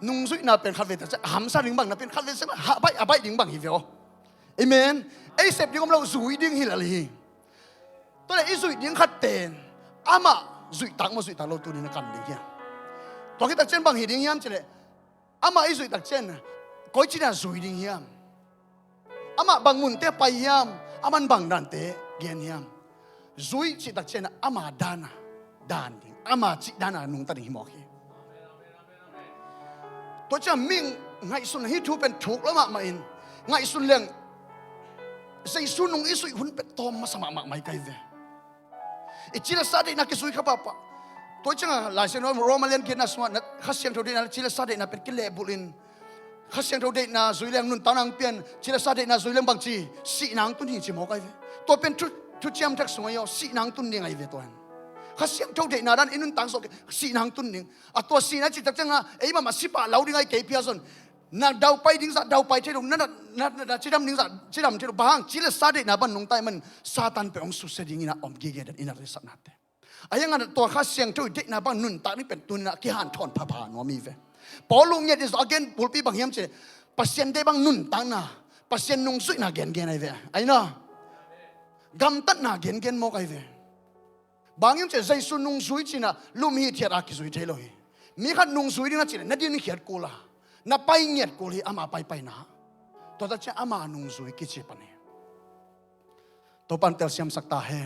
นุ่งสวีน่าเป็นขัดเวทจะหำซาดิ้งบังน่าเป็นขัดเวทจะหาไปดิ้งบังฮิวเอเมนไอเสพดิ้งของเราสวีดิ้งฮิละลีตัวไหนไอสวีดิ้งขัดเตนอามาสวีตักเราตัวนี้นักกันดิ้งเฮียตัวที่ตักเช่นบางหิดิ้งเฮียมเฉลยอามาไอสุยตักเช่นก้อยจีน่าสุยดิ้งเฮียมอามาบางมุนเตะไปเฮียมอามันบางดันเตะเกียนเฮียมสุยจีตักเช่นอามาดานดิ้งอามาจีดานานุ่งตัดหิมอกฮีตัวจะมิ่งไงสุนฮิทูเป็นถูกแล้วมาอินไงสุนเลี้ยงใส่สุนุ่งไอสุยหุ่นเป็นตอมมาสมัครไม่ไกลเวอิจิระสาดีนักสุยข้าพเจ้าตัวจังหลายเส้นโรมาเลียนกินนัสวานักขัดเสียงทุเรียนจิเลสาเดนับเป็นกิเลบุลิน ข้าเสียงเราเด็กนาสุยเลี้ยงนุ่นตานังเปลี่ยนจิเลสาเด็กนาสุยเลี้ยงบางจีสีนางตุนหิจิโมกไอเวตัวเป็นทุเจียมทักสมัยยอสีนางตุนยังไงเวตัวนั้นข้าเสียงเราเด็กนาดันอินุนตังสกสีนางตุนยังตัวสีนั้นจิตจังอ่ะมาสิปะเราดิ้งไอเกี่ยพิอาสนน่าดาวไปดิ้งสัตดาวไปเท่านั้นจิดำดิ้งสัตจิดำเท่าบางจิเลสาเด็กนาบันนุ่งไตมันซาตันเป็นองค์สุดเสดิ้งอินะอมเกเกดันอินาริสัตนัดอย่างนั้นตัวข้าเสียงเราเด็กนาบันนุ่นตานี่เป็นตุนนะที่หันทอนพาพานวมีเวพอลุงเนี่ยดิสอเกนบุลปีบางเฮียมเจpasien de bang nun tang na pasien nung sui na gen gen ai ve ai na gam tat na gen gen mo kai ve bang yum che zai sun nung sui china lum hi thiat a ki sui thelo hi mi khat nung sui ding na china na din ni khiat ko la na pai nget ko hi ama pai na to ta cha ama nung sui ki chi pane to pan tel siam sakta he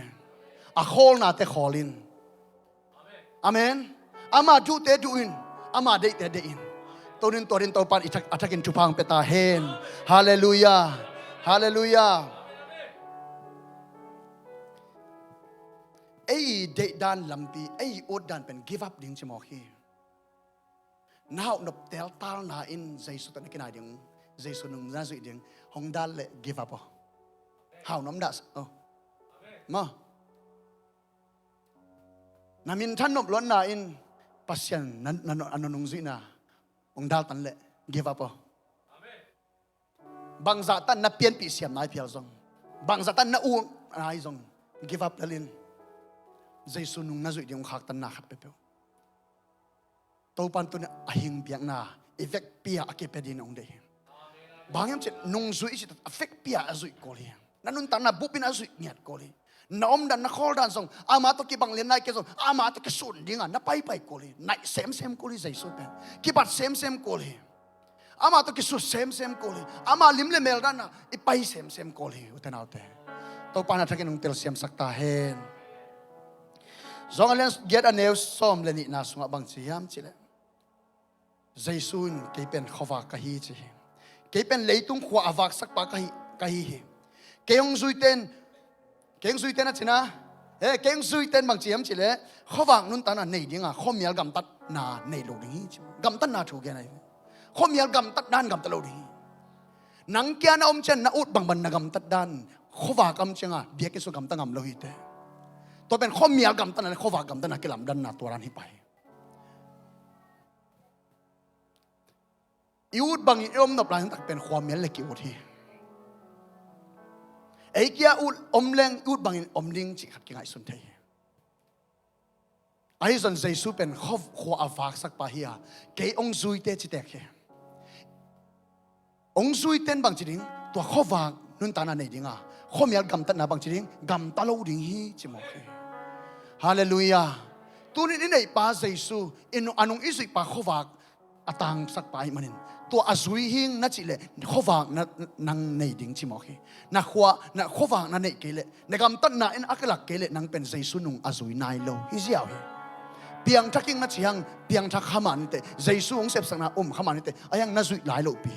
a khol na te kholin amen ama du te du in ama de te de in torin to pan atakin chupang peta hen hallelujah hallelujah ai de dan lampi ai od dan pen give up ding chimo khi now nop tel tal na in jaisu tan kinai ding jaisu nung na zui ding hong dal le give up how nom das ma namin than nop lon na in pasien nan anong zui naองดาลตันเละgive upบางจัตันนับเปลี่ยนปีเสียมนายเพียรซงบางจัตันนับอูนายซง give up ลินใจสุนุงน่าจุดยังขักตันนาขัดเปล่าตัวปันตัวเนี่ยหิงเปียกนาเอฟเฟกเปียอเก็บไปดินองเดียบางอย่างเช่นนุ่งจุยสิเอฟเฟกเปียอจุยโกลีนั่นนุ่นตันนับบุปผินอจุยเงียดโกลีน้อมดันนักขอดันซงอามาตัวกีบังเลียนนายเกซงอามาตัวกีสุนดิ้งอ่ะนับไปโกลีนายเซมโกลีใจสุดเป็นกีบัดเซมโกลีอามาตัวกีสุดเซมโกลีอามาลิมเลเมลดันน่ะอีไปเซมโกลีอุตนาอุตเตตัวปานาทักกินุ่งเตลเซียมสักตาเฮนซองอันเลนเกียรติอันเนวซ้อมเลนินาสุงบังซียามจิเลใจสุนเกเป็นขวากะฮีจิเกเป็นเลยตุงขวาวักสักปากะฮีเกยงซุยเตนเก่งสุยเต้นนะจีน่ะเก่งสุยเต้นบางทีมจีเล่เขาวางนุ่นตาน่ะในดิ้งอ่ะเขามีอะไรกำตัดน่ะในโลดิ้งกำตัดน่ะถูกแค่ไหนเขามีอะไรกำตัดด้านกำตัดโลดิ้งนังเกียนอมเชนน่ะอุดบางบันน่ะกำตัดด้านเขาวางกำเชงอ่ะเบียกิสุกำตัดกำโลหิตตัวเป็นเขามีอะไรกำตัดน่ะเขาวางกำตัดน่ะกิลำด้านน่ะตัวรันหิไปอุดบางอีอมนับหลายตั้งเป็นความเมียนเล็กอุดที่ไอ้เกียอุดอมแรงอุดบางอมลิงจิขัดกินไงสุนเทไอ้ส่วนใจสูเป็นขบขวาฝากสักปะเฮียเกยองซุยเตจิเตะองซุยเต้นบางจิดิงตัวขวากนุ่นตานาในดิงอ่ะข้อมีอะไรกำตัดนาบางจิดิงกำตาลูดิงฮีจิมอกฮาเลลูยาตัวนี้ในป่าใจสูอินอันงอิสุยป่าขวากอตังสักปะมันนินตัวอาซุยหิงนั่นจิเลขวางนังในดิ่งชิมอคีนักขวานักขวางนั่นในเกลในกำตัดน่ะอินอักลักเกลนังเป็นใจสุนุงอาซุยนายโลฮิเซียวเพียงทักกิ้งนั่นเชียงเพียงทักขมันเตใจสุงเสพสังนาขมันเตอายังนั่นซุยหลายโลปี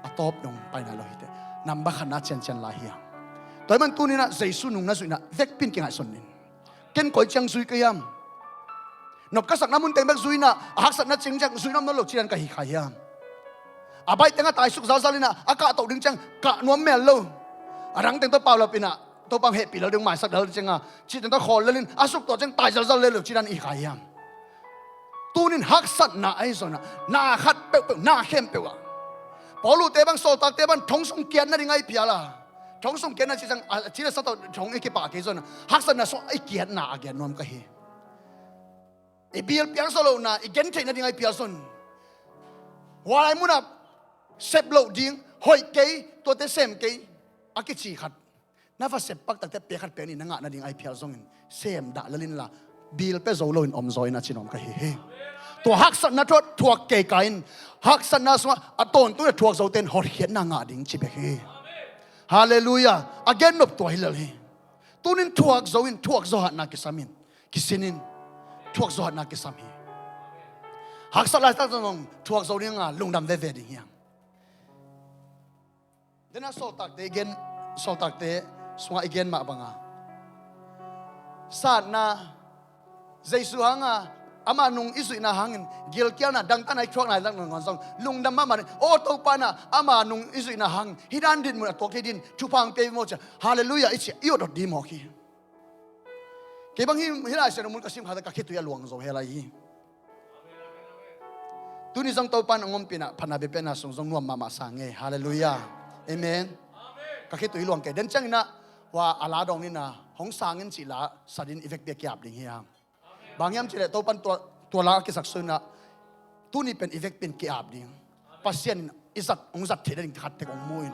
อัตอบนงไปนั่นโลหิตนำบัคนาเชนลาเฮียตัวมันตัวนี้นะใจสุนุงนั่นซุยนะเวกพินกิงไอสนนินเก่งก่อยจังซุยกยามนบกษักน้ำมันเต็มแบบซุยนะหักสักนั่นจริงจังซุยน้ำนั่นหลอกเชียนกับหิขายามอาไปแต่งตายสุกซาลินะอากาศตกดึงจังกะนวมแม่ลูรังแต่งตัวเปล่าเราปีน่ะตัวบางเหตุปีเราดึงหมายสักเดือนจังอ่ะชีแต่งตัวคอเล่นอาสุกตัวจังตายซาเลยหรือชีนันอีกขายามตูนินหักสัตน่ะไอ้ส่วนน่ะหน้าขัดเปรี้ยวหน้าเข้มเปรี้ยวพอรู้เตบังโซตักเตบังทงสงเกียนนั่นยังไงเพียล่ะทงสงเกียนนั่นชีจังชีละสัตว์ทงไอ้กี่ปากกี่ส่วนน่ะหักสัตน่ะส่งไอ้เกียนหน้าเกียนนวมก็เฮไอ้เบียร์เปียงโซโลน่ะไอ้เกนเทนั่นยังไงเปียส่วนว่าอะไรมุ่งน่ะเสพโลดิ้งหอยเกยตัวเตเซมเกยอากิชีขัดน่าว่าเสพปักแต่เปียขัดเปียนี่นังอ่ะนั่นดิ้งไอพีอาร์ซงอินเซมด่าละลินละบิลเปโซโลอินอมซอยน่ะชินอมกะเฮตัวฮักสันน่ะทวกเกยกันฮักสันน่ะสวะอัตโตนตัวทวกโซเตนหอดเขียนนังอ่ะดิ้งชิเบเฮฮาเลลูยาอเกนนบตัวฮิลเลยตัวนี้ทวกโซอินทวกโซหัดนักกิสามินกิสินินทวกโซหัดนักกิสามีฮักสันละตั้งตรงทวกโซนี่งอ่ะลงดำเวเวดิ้งยังเดี๋ยวน่ะโซตักเตagainโซตักเตสวะ again มาบังอ่ะศาสนาใจสุหังอ่ะ ama nung isu ina hangin gil kia na dang tanai chuak nai lang ngon song lung dam ma o to pa na ama nung isu ina hang hidan din mu to ke din chupang pe mo cha hallelujah ichi io do di mo ki ke bang hi lai se mun ka sim hada ka khitu ya luang zo helai hi tu ni song to pan ngom pina phana be pena song song nuam mama sange hallelujah amen ka khitu hi luang ke den chang na wa ala dong ni na hong sangin chi la sadin effect be kyap ding hiam bang yam chi le to pan to la ki sak sun na tu ni pen effect pen kyap ding pasien isat ong zat the ding khat te ong muin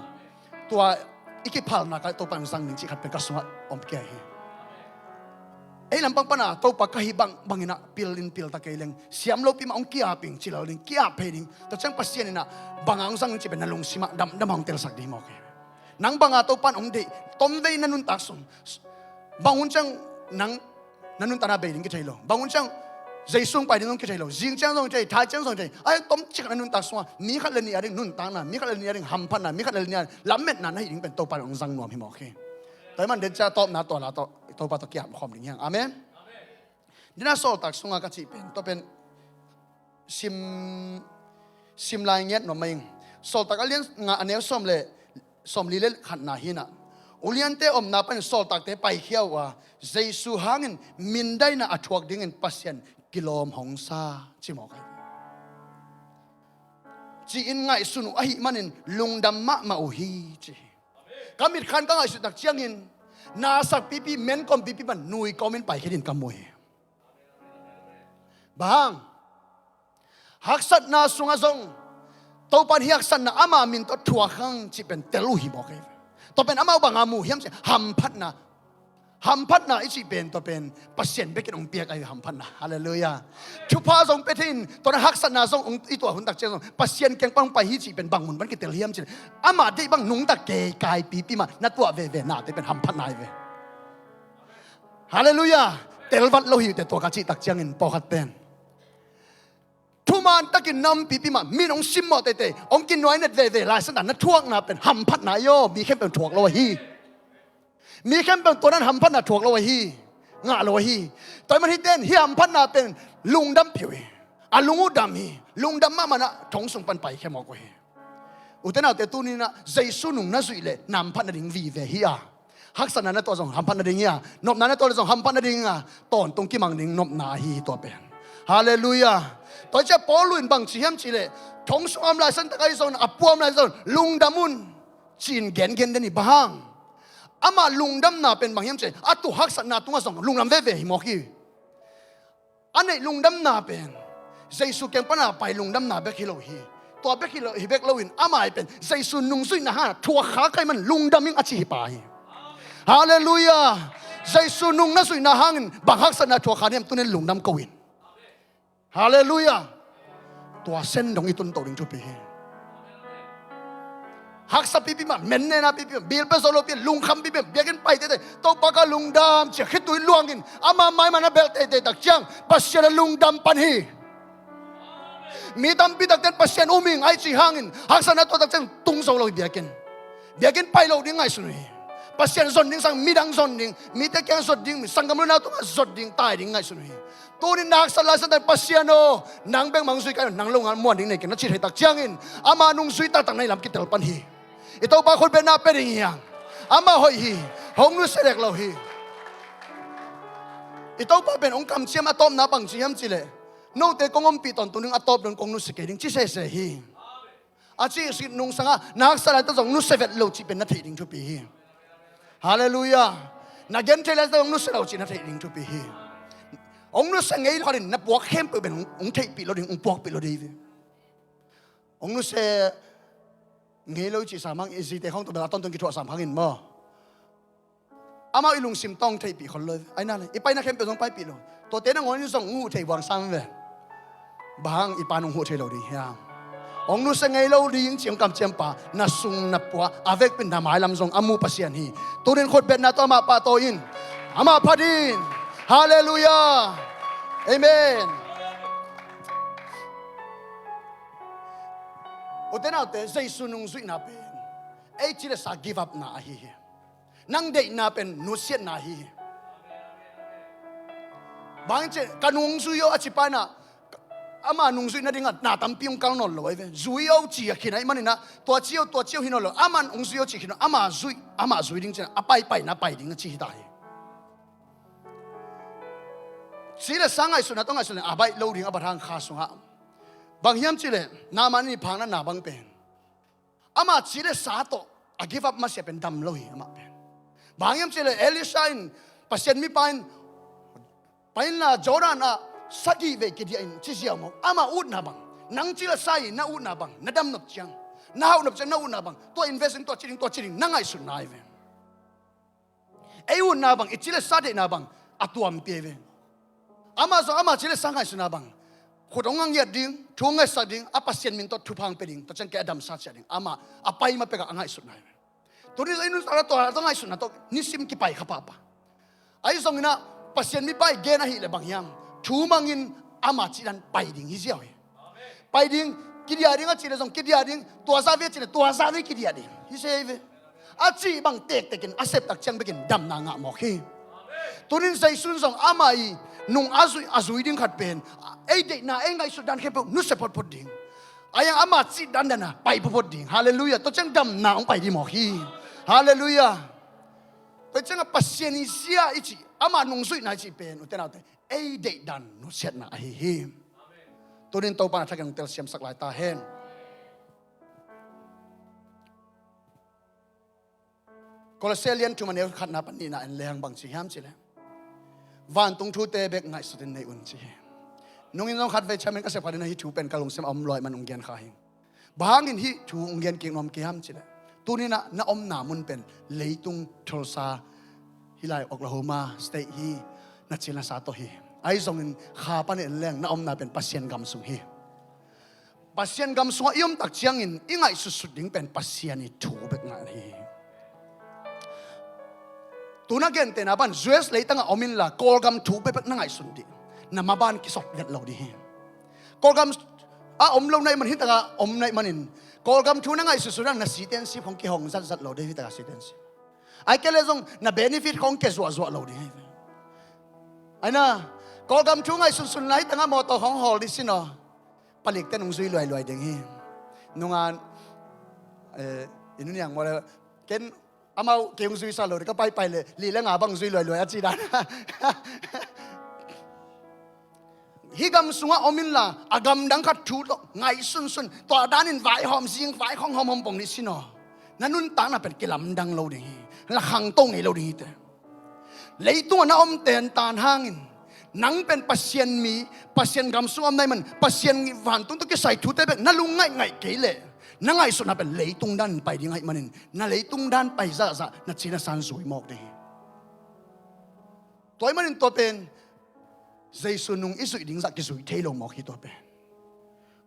tua iki phal na ka to pan sang ning chi khat pen ka sunga om ke hi ei lampang pana to pa kahi bangina pilin pil ta keleng siam lo pi ma ong kia ping chilo ling kia pe ding to chang pasien na bangang sang chi ben nalung sima dam hong tel sak di mo ke nang banga to pan ong de tom de nanun tak sum bangun chang nang nanun tana be ding ke chilo bangun chang zai sung pai ding ke chilo jing chang song chai thai chang song chai ai tom chik nanun tak swa mi khat le ni aring nun tang na mi khat le ni aring ham phan na mi khat le ni lammet na nai ding ben to pan ong sang nuam hi mo keแต่มันเดินจะตอบนะตัวละตัวปะตะเกียบความดิ่งยังอาเมนดินาโซตักสุงากะจิเป็นตัวเป็นซิมลายเงียดหน่อไม่โซตักเลียนงาอันเนี้ยสมลีเลขัดนาหินะอุเลียนเตอมนาเป็นโซตักเตไปเขียวว่าเจสุหางินมินได้นะอัฐวกดิ่งปัสยันกิโลมหงซาจิมอกจีอินไงสุนุอหิมันินลุงดำมะมาอุฮีจีกามิดขันก็ไงสุดตักเชียงอินนาสักปีปีเมนคอมปีปีมันนุยคอมเมนไปแค่ดินกำมวยบางหักสัตนาสุงอาซงตัวปันหักสัตนาอามามินตัวทัวขังจีเป็นเตลูหิบอกเองตัวเป็นอามาบางอามูเฮียมสิหัมพัดนาอีจีเป็นตัวเป็นปัสเซนเบกินองเปียกไอหัมพัดนาฮาเลลูยาชุพาซงเปทินตัวนั้นหักสัตนาซงอีตัวหุ่นตักเจ้าซงปัสเซนเก่งปังไปฮิจีเป็นบางมุนมันกิเตลเฮียมสิอามาได้บางนุ่งตะเกยกายปีปีมานัดตัวเวนาได้เป็นหัมพัดนาเวฮาเลลูยาเตลวัดโลหิแต่ตัวกะจิตักเจียงอินปอขัดเป็นทุมันตะกินน้ำปีปีมามีน้องซิมมอเตองกินน้อยเน็ตเวลายสนานนัดท่วงนะเป็นหัมพัดนาโยมีแค่เป็นถ่วงโลหิมีแค่เป็นตัวนั้นหัมพันนาถ่วงเราไว้ฮีงาเราไว้ฮีตอนมันฮิตเต้นฮีหัมพันนาเป็นลุงดำผิวอ่ะลุงอุดำฮีลุงดำมามันนะทงส่งปันไปแค่หมอกว่าฮีอุตนาเตตุนี่นะใจสุนุงน่าสุยเลยนำพันนาดิ่งวีเวฮีอ่ะฮักษณะนั้นตัวส่งหัมพันนาดิ่งอ่ะนบนั้นตัวส่งหัมพันนาดิ่งอ่ะตอนตรงกิมังดิ่งนบนาฮีตัวเป็นฮาเลลูยาตอนจะปอลุนบังชีฮัมชีเลยทงส่งอำลายสันตะไคร้ส่งอับปวมลายส่งลุงดำมุนจีนเกนเดนี่บ้างอามาลุงดำนาเป็นบางอย่างเช่นอัตุหักสันนาตุงส่งลุงลำเวหิมอกีอันนี้ลุงดำนาเป็นใจสุเก่งปนาไปลุงดำนาเบกิโลฮีตัวเบกิโลฮีเบกโลวินอามาเป็นใจสุนุงสุยนะฮะทัวขาใครมันลุงดำยังอธิไปฮาเลลูยาใจสุนุงนั่นสุยนะฮังบางหักสันนาทัวขาเนี่ยตัวนี้ลุงดำกวินฮาเลลูยาตัวเส้นตรงอีตุนโตดิ่งทุบไปหักสับปีปีมาเมนเนนะปีปีบิลเปโซโลปีลุงคำปีปีเบียกันไปเตะตัวปากลุงดำเชี่ยคิดตัวลวงกินอามาไม่มานะเบลเตะตักเชียงปัสเซียนลุงดำปันฮีมีดำปีตักเต้นปัสเซียนอุมิงไอจีหางินหักสันนะตัวตักเต้นตุงโซโลเบียกันไปโลดิ้งไงสุนีปัสเซียนซอนดิ้งสังมีดังซอนดิ้งมีแต่แกงซอนดิ้งสังกำลังน่าตัวซอนดิ้งตายดิ้งไงสุนีตัวนี้นักสลายสันแต่ปัสเซียนโอนังเบงมังสุยกันนังลงงานม้วนดิ้งในกันนัดชิดให้ตักเชียงอินอามานุงสุยตักในลำกิเตลปันฮีito baคนเป็นนาเป็นอย่างยังอามาหอยฮีหงนุเสด็จเราฮีito baเป็นองค์คำเชื่อมอะตอมนาบังเชื่อมจิเลโน้ตเตกงอมปีตอนตัวนึงอะตอมนึงกงนุสเกดิงจิเสเสฮีอาชีสินุงสังะนักสลายตัวสองนุสเสเวตโลจิเป็นนัทเทดิงทุปีฮีฮาเลลูยานักเกนเทเลสตัวนุสเราจินัทเทดิงทุปีฮีองนุสเงยคนนับปวกเข้มเป็นองเทปีโลดิงองปวกปีโลดีองนุสเงี้ยเราจีสามังอิสิเตห้องตัวเวลาต้นกิจวัตรสามพังอินมั้งอามาอิลุงซิมต้องเทปีคนเลยไอ้นั่นเลยอีไปนักเข้มเป็นต้องไปปีเลยตัวเต้นงอนนี่ส่งงูเทวางซ้ำเว้ยบางอีปานุงหัวเทเราดีฮะองนุสังเงี้ยเราดียิ่งเจียงกำเจียงป่านาซุงนาปัวอาเวกเป็นทำไมลำทรงอามูปัสเซียนฮีตัวเด่นคนเป็นนาตัวมาปาโตอินอามาพอดีฮาเลลูยาเอเมนอุตนาเตใจสุนุงสุยนาเป็นไอ้ที่เราสัก give up นาฮีนั่งเด็กนาเป็นนุเสียนาฮี บางเจกันงซุยอาชิปานะอามานุงซุยนั่นเองน่าตั้มพิมกัลนอลเลยเว้ยซุยเอาจีขินไอ้มันนี่นะตัวเจียวหินอลอามันงซุยเอาจีขินอามาซุยดิ้งเจนะไปนะไปดิ้งจีหิตายสิเลสังไงสุนัตต้องไงสุนัตอาไปโลดิ้งอาบทางข้าสุงะบางยามจีเลนามันนี่พังนั้นนาบังเป็นอามาสิเลสาโตอากิฟับมาเสียเป็นดำโลหิอามาเป็นบางยามจีเลเอลิชาอินปัสเซนมีไปน่ะจอร์แดนสักทีเวกิดีอินที่เสียวมองอามาอุดนาบังนังจีละไซน่าอุดนาบังน่าดำนับจังน่าอุดนับจังน่าอุดนาบังตัวอินเวสต์ตัวจริงนั่งไงสุดนายเวไอ้อุดนาบังอิจิละสัตย์นาบังอัตัวมเปียเวอามาจีละสังไงสุดนาบังขุดองงังเยดดิ้งทุ่งไงสัตย์ดิ้งอาปัสเซียนมินตัวทุพังเปดิ้งตัวจังแกดำสัตย์ดิ้งอามาไปมาเป็นกับไงสุดนายเวตัวนี้ไอ้นุ่นอะไรตัวต้องไงสุดนะตัวนิสิมกี่ไปขับปะไอ้ส่งนี่นะปัสเซียนมีไปเกณฑ์อะไรบางอย่างทูมังอินอามาจีนันไปดิ้งฮิเซียวไปดิ้งกิดียดิ้งอาจีเลยส่งกิดียดิ้งตัวซาเวจีเลยตัวซาเวกิดียดิ้งฮิเซียวอาจีบางเตกกินอาเซปตักจังไปกินดำนางะหมอกฮีตัวนี้ใส่สุนส่งอามาอีนุ่งอาซุยดิ้งขัดเป็นไอ้เด็กน่ะไอ้ไงสุดดันแค่พวกนุสเปอร์พอดดิ้งไอ้ยังอามาจีดันน่ะไปพอดดิ้งฮาเลลูยาตัวจังดำนางไปดีหมอกฮีฮาเลลูยาตัวจังปัสเซียนิเซียอีจีอามานุ่งซุยน่าจีเป็นอุตนาเตไอ้เด็กดันนุเสียน่ะไอ้ฮิมตัวนี้โตปานทักยังเตลเซียมสักหลายตาเห็นโคลเซเลียนทุมันเอลขัดนับปันนี่น่ะอันแรงบางสิ่งห้ามสิเลยวันตรงทูเตเบกไงสุดในอุ่นสินุ่งอินต้องขัดไว้ใช่ไหมก็เสียพันในฮิทูเป็นกะลงเสียมอมลอยมันองเกียนข้าหิงบางอินฮิทูองเกียนเก่งนอมเกี่ยมสิเลยตัวนี้น่ะอมหนามุนเป็นเลยตุงทัลซาฮิไลโอคลาโฮมาสเตทฮีนัดชิลาซาโตฮีไอ้ส่งอินข้าปันเอลแรงน่ะอมนาเป็นปัสเซียนกำสุงฮีปัสเซียนกำสุงยมตักเชียงอินอิงไงสุดๆดิ้งเป็นปัสเซียนทูเบกงานฮีตัวนักเรียนเตนะบ้าน US เลยตั้งอมินละกอลกัมทูเบกนั่งไงสุดดิน้ำมาบ้านกิสอบเล็ดเราดิกอลกัมอมลงในมันฮิตตั้งอมในมันอินกอลกัมทูนั่งไงสุดๆนั่นน่ะสีเทนซีของกี่ห้องจัดเราได้ฮิตตั้งสีเทนซีไอ้แค่เลยส่งน่ะเบนฟิตของแกจั่วเราดิไอ้น่ะกอลกัมทูไงสุดๆไหนตั้งมอเตอร์ของฮอลดิสิเนาะผลิตแต่นุ่งซุยลอยๆดึงฮีนุ่งงานอินนี่อย่างว่าเลยเกณฑ์อามาเกี่ยงซุยซาโลก็ไปเลยลีแล้วงาบังซุยลอยๆอาจีดานฮิกำสุงอมินละอากำดังขัดทูตไงสุนตัวด้านินไฟหอมซิงไฟของหอมปงนิสินอนั่นนุ่นต่างน่ะเป็นกิลำดังเราดิละขังตรงไงเราดิแต่เลยตัวน่ะอมเตนตานห้างินนังเป็นปัสเซียนมีปัสเซียนกำสุงอมได้มันปัสเซียนหวานตุ้งต้องกิใส่ทูตได้แบบนั่นลุงไงเกลี่ยนั่งไงสุดน่ะเป็นเลยตุงด้านไปยังไงมันนั่นเลยตุงด้านไปซะนั่นชีน่ะสันสวยมากดิตัวมันตัวเป็นใจสุนุงอิสุดิ้งสักกิสุยเทลงมอกฮิตัวเป็น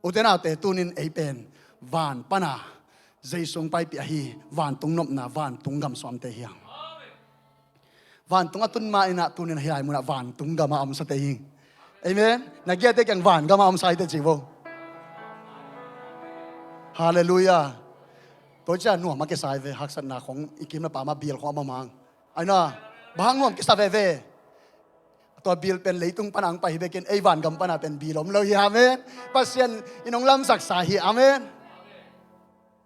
อุตนาเตตุนินไอเป็นวานปนาใจสุงไปปีฮีวานตุงนบนาวานตุงกำสวมเตียงวานตุงอตุนมาอินะตุนินเฮียมุนะวานตุงกำมาอมสเตียงเอเมนนักเกียรติยังวานกำมาอมไซเตจิโวฮาเลลูยาตัวเจ้าหนุ่มมาเกสายเวหักสันนาของอิกิมละป่ามาเบียลของมามังไอ้น่ะบางหนุ่มเกสายเวตัวบิลเป็นเลยตุงปนังไปเบกินไอวันกัมปนาเป็นบิลอมเราฮีอาเมนปัสเซียนอินองลำศักดิ์สาฮีอาเมน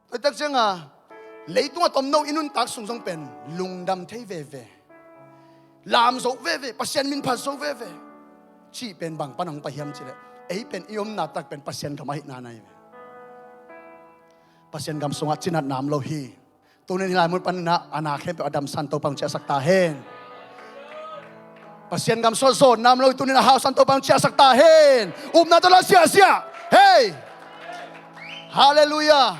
ตัวตักเจ้าเลยตุงตอมโนอินุนตักสุงสงเป็นลุงดำเทเวเวลามโซเวเวปัสเซียนมินพัสโซเวเวชีเป็นบางปนังไปเฮียมจิเลไอเป็นอิอมนาตักเป็นปัสเซียนขมาหินาไนปัสเซียนกำสุงจินัดนามเราฮีตัวนี้ลายมุดปันนะอนาเข้มเป็นอดัมสันโตปังเจสักตาเฮนpasien gam so nam lo itu ni na hausan to bang cia sakta hen na to la sia hey haleluya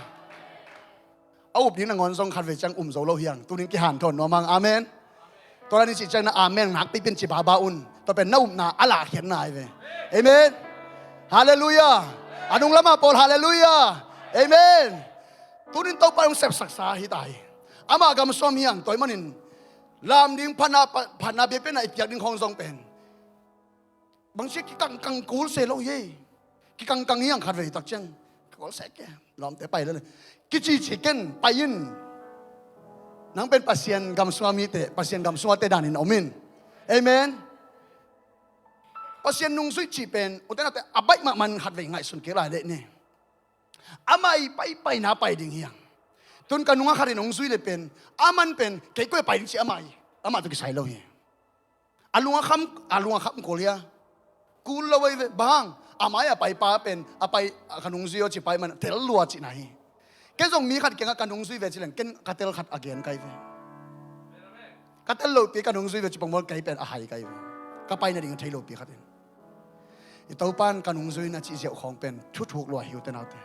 au ni na ngon song khat ve chang zo lo hiang tu ni ki han thon no mang amen to la ni si chang na amen nak pi pin chi ba ba un to pen na na ala khian nai ve amen haleluya anung lama pol haleluya amen tu ni to pa ung sep saksa hi tai ama gam som hiang toy maninลามดิ้งพันนาเบเป็นไอเปียกดิ้งของทรงเป็นบางทีกิกังกูเสลเย่กิกังยังขัดเวตักเชงก็เสกลอมแต่ไปแล้วเลยกิจีชิเก้นไปยินนังเป็นปัสเซียนกำสวามีเตปัสเซียนกำสวาเตดานินอมินเอเมน pasien nung sui chi pen uten ate abai ma man khat ve ngai sun ke lai le ni amai pai na pai ding hiang tun kanunga khari nong sui le pen aman pen ke ko pai ding chi amai ama tu ki sai lo hi alunga kham kolia kul lo ve bang amai pai pa pen apai kanung sui o chi pai man tel lua chi nai ke jong mi khat ke nga kanung sui ve chi leng ken katel khat again kai ve katel lo pi kanung sui ve chi pangmol kai pen a hai kai ve ka pai na ding thai lo pi khatin i tau pan kanung sui na chi zeu khong pen thu thuk lo hiu te nau te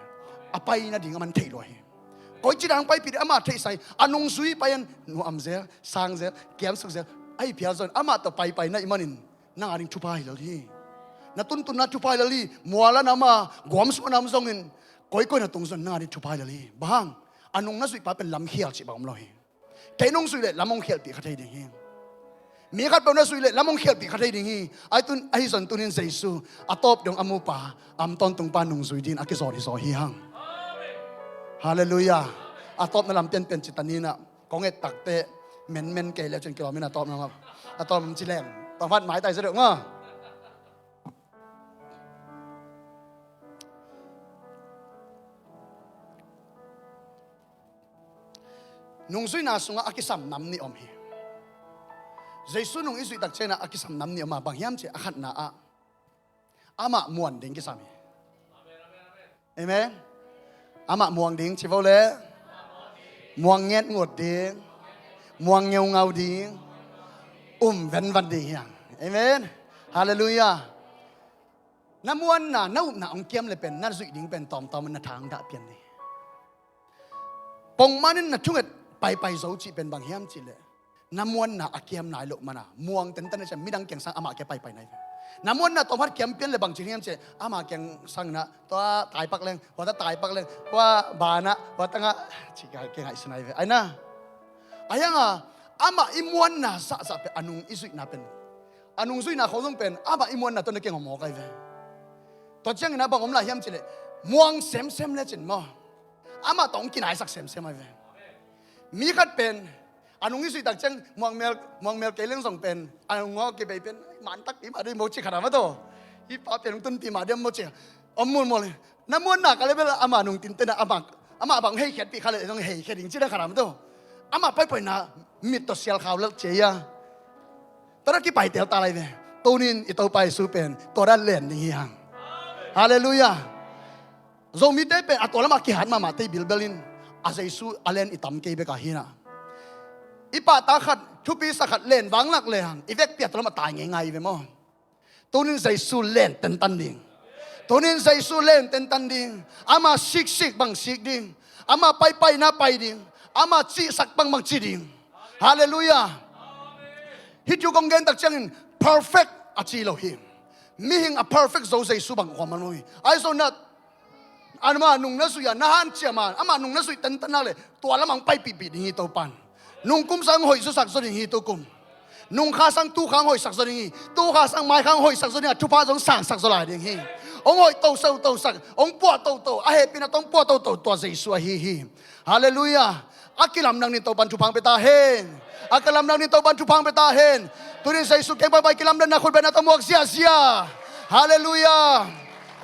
apai na ding man thei lo hi koi chi dang pai pi ama thei sai anung sui payan nu am zel sang zel kiam suk zel ai pia zon ama to pai na imanin na aring thu pai lo hi na tun na thu pai lo li muala na ma gom su nam zong in koi na tung zon na aring thu pai lo li bang anung na sui pa pen lam khial chi bang lo hi ke nong sui le lamong khial pi khathei ding hi mi khat pa na sui le lamong khial pi khathei ding hi ai zon tunin jesu atop dong amu pa am ton tung pa nung sui din akizori so hi hang hallelujah atop na lam ten pen chitanina konget takte men ke le chen kilometer atop na atop chi leng tong phát mái tay sẽ được nga nung suy na sunga akisam nam ni om hi Jesu nung isui tak chena akisam nam ni oma bang hiam che akhat na a ama muan ding kisam hi amen ama muang ding chi vô le muang nget ngot ding muang nhau ngau ding ven văn ding yang amen hallelujah na muan na nau na ong kiam le pen na zui ding pen tom na thang da pian ni pong manin na thunget pai zo chi pen bang hiam chi le na muan na akiam nai lo mana muang ten ten cha midang kyang sang ama ke pai nai na muan na tom hat kiam pian le bang chi hiam che ama kyang sang na to tai pak leng wa ta tai pak leng wa ba na wa ta nga chi ga ke ngai snai ve ai na ayanga ama imuan na sa pe anung isui na pen anung sui na khosong pen ama imuan na to ne ke ngom kai ve to chang na bang om la hiam chi le muang sem le chin mo ama tong kin ai sak sem ai ve mi khat pen anung isui tak chang muang mel ke leng song pen anung ngo ke be pen man tak ti ma dei mo chi khara ma to i pa pen tun ti ma dem mo che om mun mo le na muan na ka le bela ama nung tin te na ama bang hei khet pi khale dong hei khet ding chi da khara ma to ama pai na mit to sial khaw lak che ya tara ki pai tel ta lai ve tonin i to pai su pen to ran len ni hang hallelujah zo mi te pe atola ma ki han ma te bilbelin a jesu alen itam ke be ka hina ipa ta khat thupi sa khat len wang lak le hang ivek pia tolama tai ngai ve mo tonin jesu len ten tan ding tonin jesu len ten tan ding ama sik bang sik ding ama pai na pai ding ama chi sak bang chi ding hallelujah hit you gong gen tak changin perfect achi lo him mi hing a perfect zo jesu bang ko manoi ai so not anma nung na suya nahan chiaman ama nung na sui tan tan le to lamang pai pi ding to pan nung kum sang hoi su sak so ding hi to kum nung kha sang tu khang hoi sak so ding hi tu kha sang mai khang hoi sak so ding tu pa jong sang sak so lai ding hi ong hoi to sak ong po to a he pina tong po to jesu hi hallelujah akilam nang ni to pan tu phang beta hen akalam nang ni to pan tu phang beta hen turin jesu ke bai kilam dan na khul ben na to muak sia hallelujah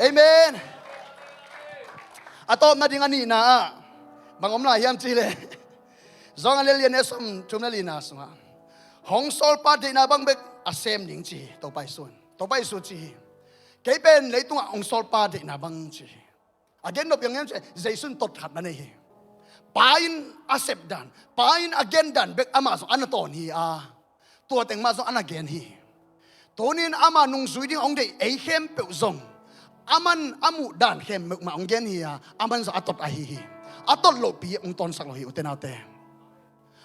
amen atom na ding ani na bangom la hiam chi le zong an le ne som tum na li na sunga hong sol pa de na bang bek asem ding chi to pai su chi ke pen le tung ong sol pa de na bang chi again no pyang che jaisun tot khat na nei pain asep dan pain again dan bek ama so anaton hi a to teng ma so an again hi tonin ama nung zui ding ong de ei hem pe zong aman amu dan hem ma ong gen hi a aman so atot a hi atot lo pi ong ton sak lo hi utenaute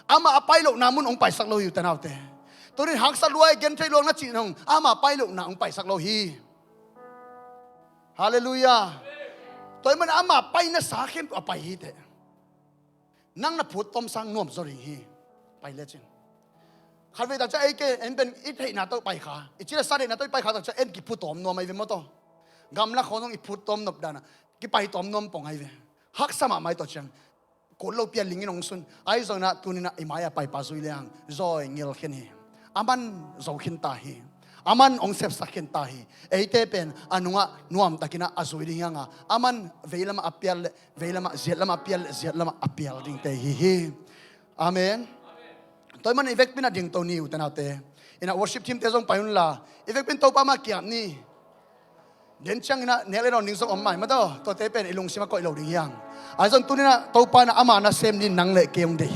ama apai lo namun ong pai sak lo hi utenaute tonin hak sa luai gen thai lo na chi nong ama pai lo na ong pai sak lo hi hallelujah toy man ama pai na sa khem apai hi te nang na phut tom sang nom zori hi pai le chin khalwe ta cha ai ke en ben i thei na to pai kha i chira sa de na to pai kha ta cha en ki phut tom no mai ve mo to gam la khonong i phut tom nop dana ki pai tom nom pong ai ve hak sama mai to chang ko lo pia lingin ong sun ai zona tunina imaya pai pa zui leang zoi ngil khen hi aman zo khin ta hi aman ong sep sakin tahi eite pen anunga nuam takina azui ding nga aman veilama apial veilama ziatlama apial ding te hi amen toy man evek pina ding to ni utanate ina worship team te jong payun la evek pin to pa ma kiam ni den chang ina nele ron ning song om mai ma to te pen ilung sima ko ilo ding yang azon tunina to pa na ama na sem ni nang le keong de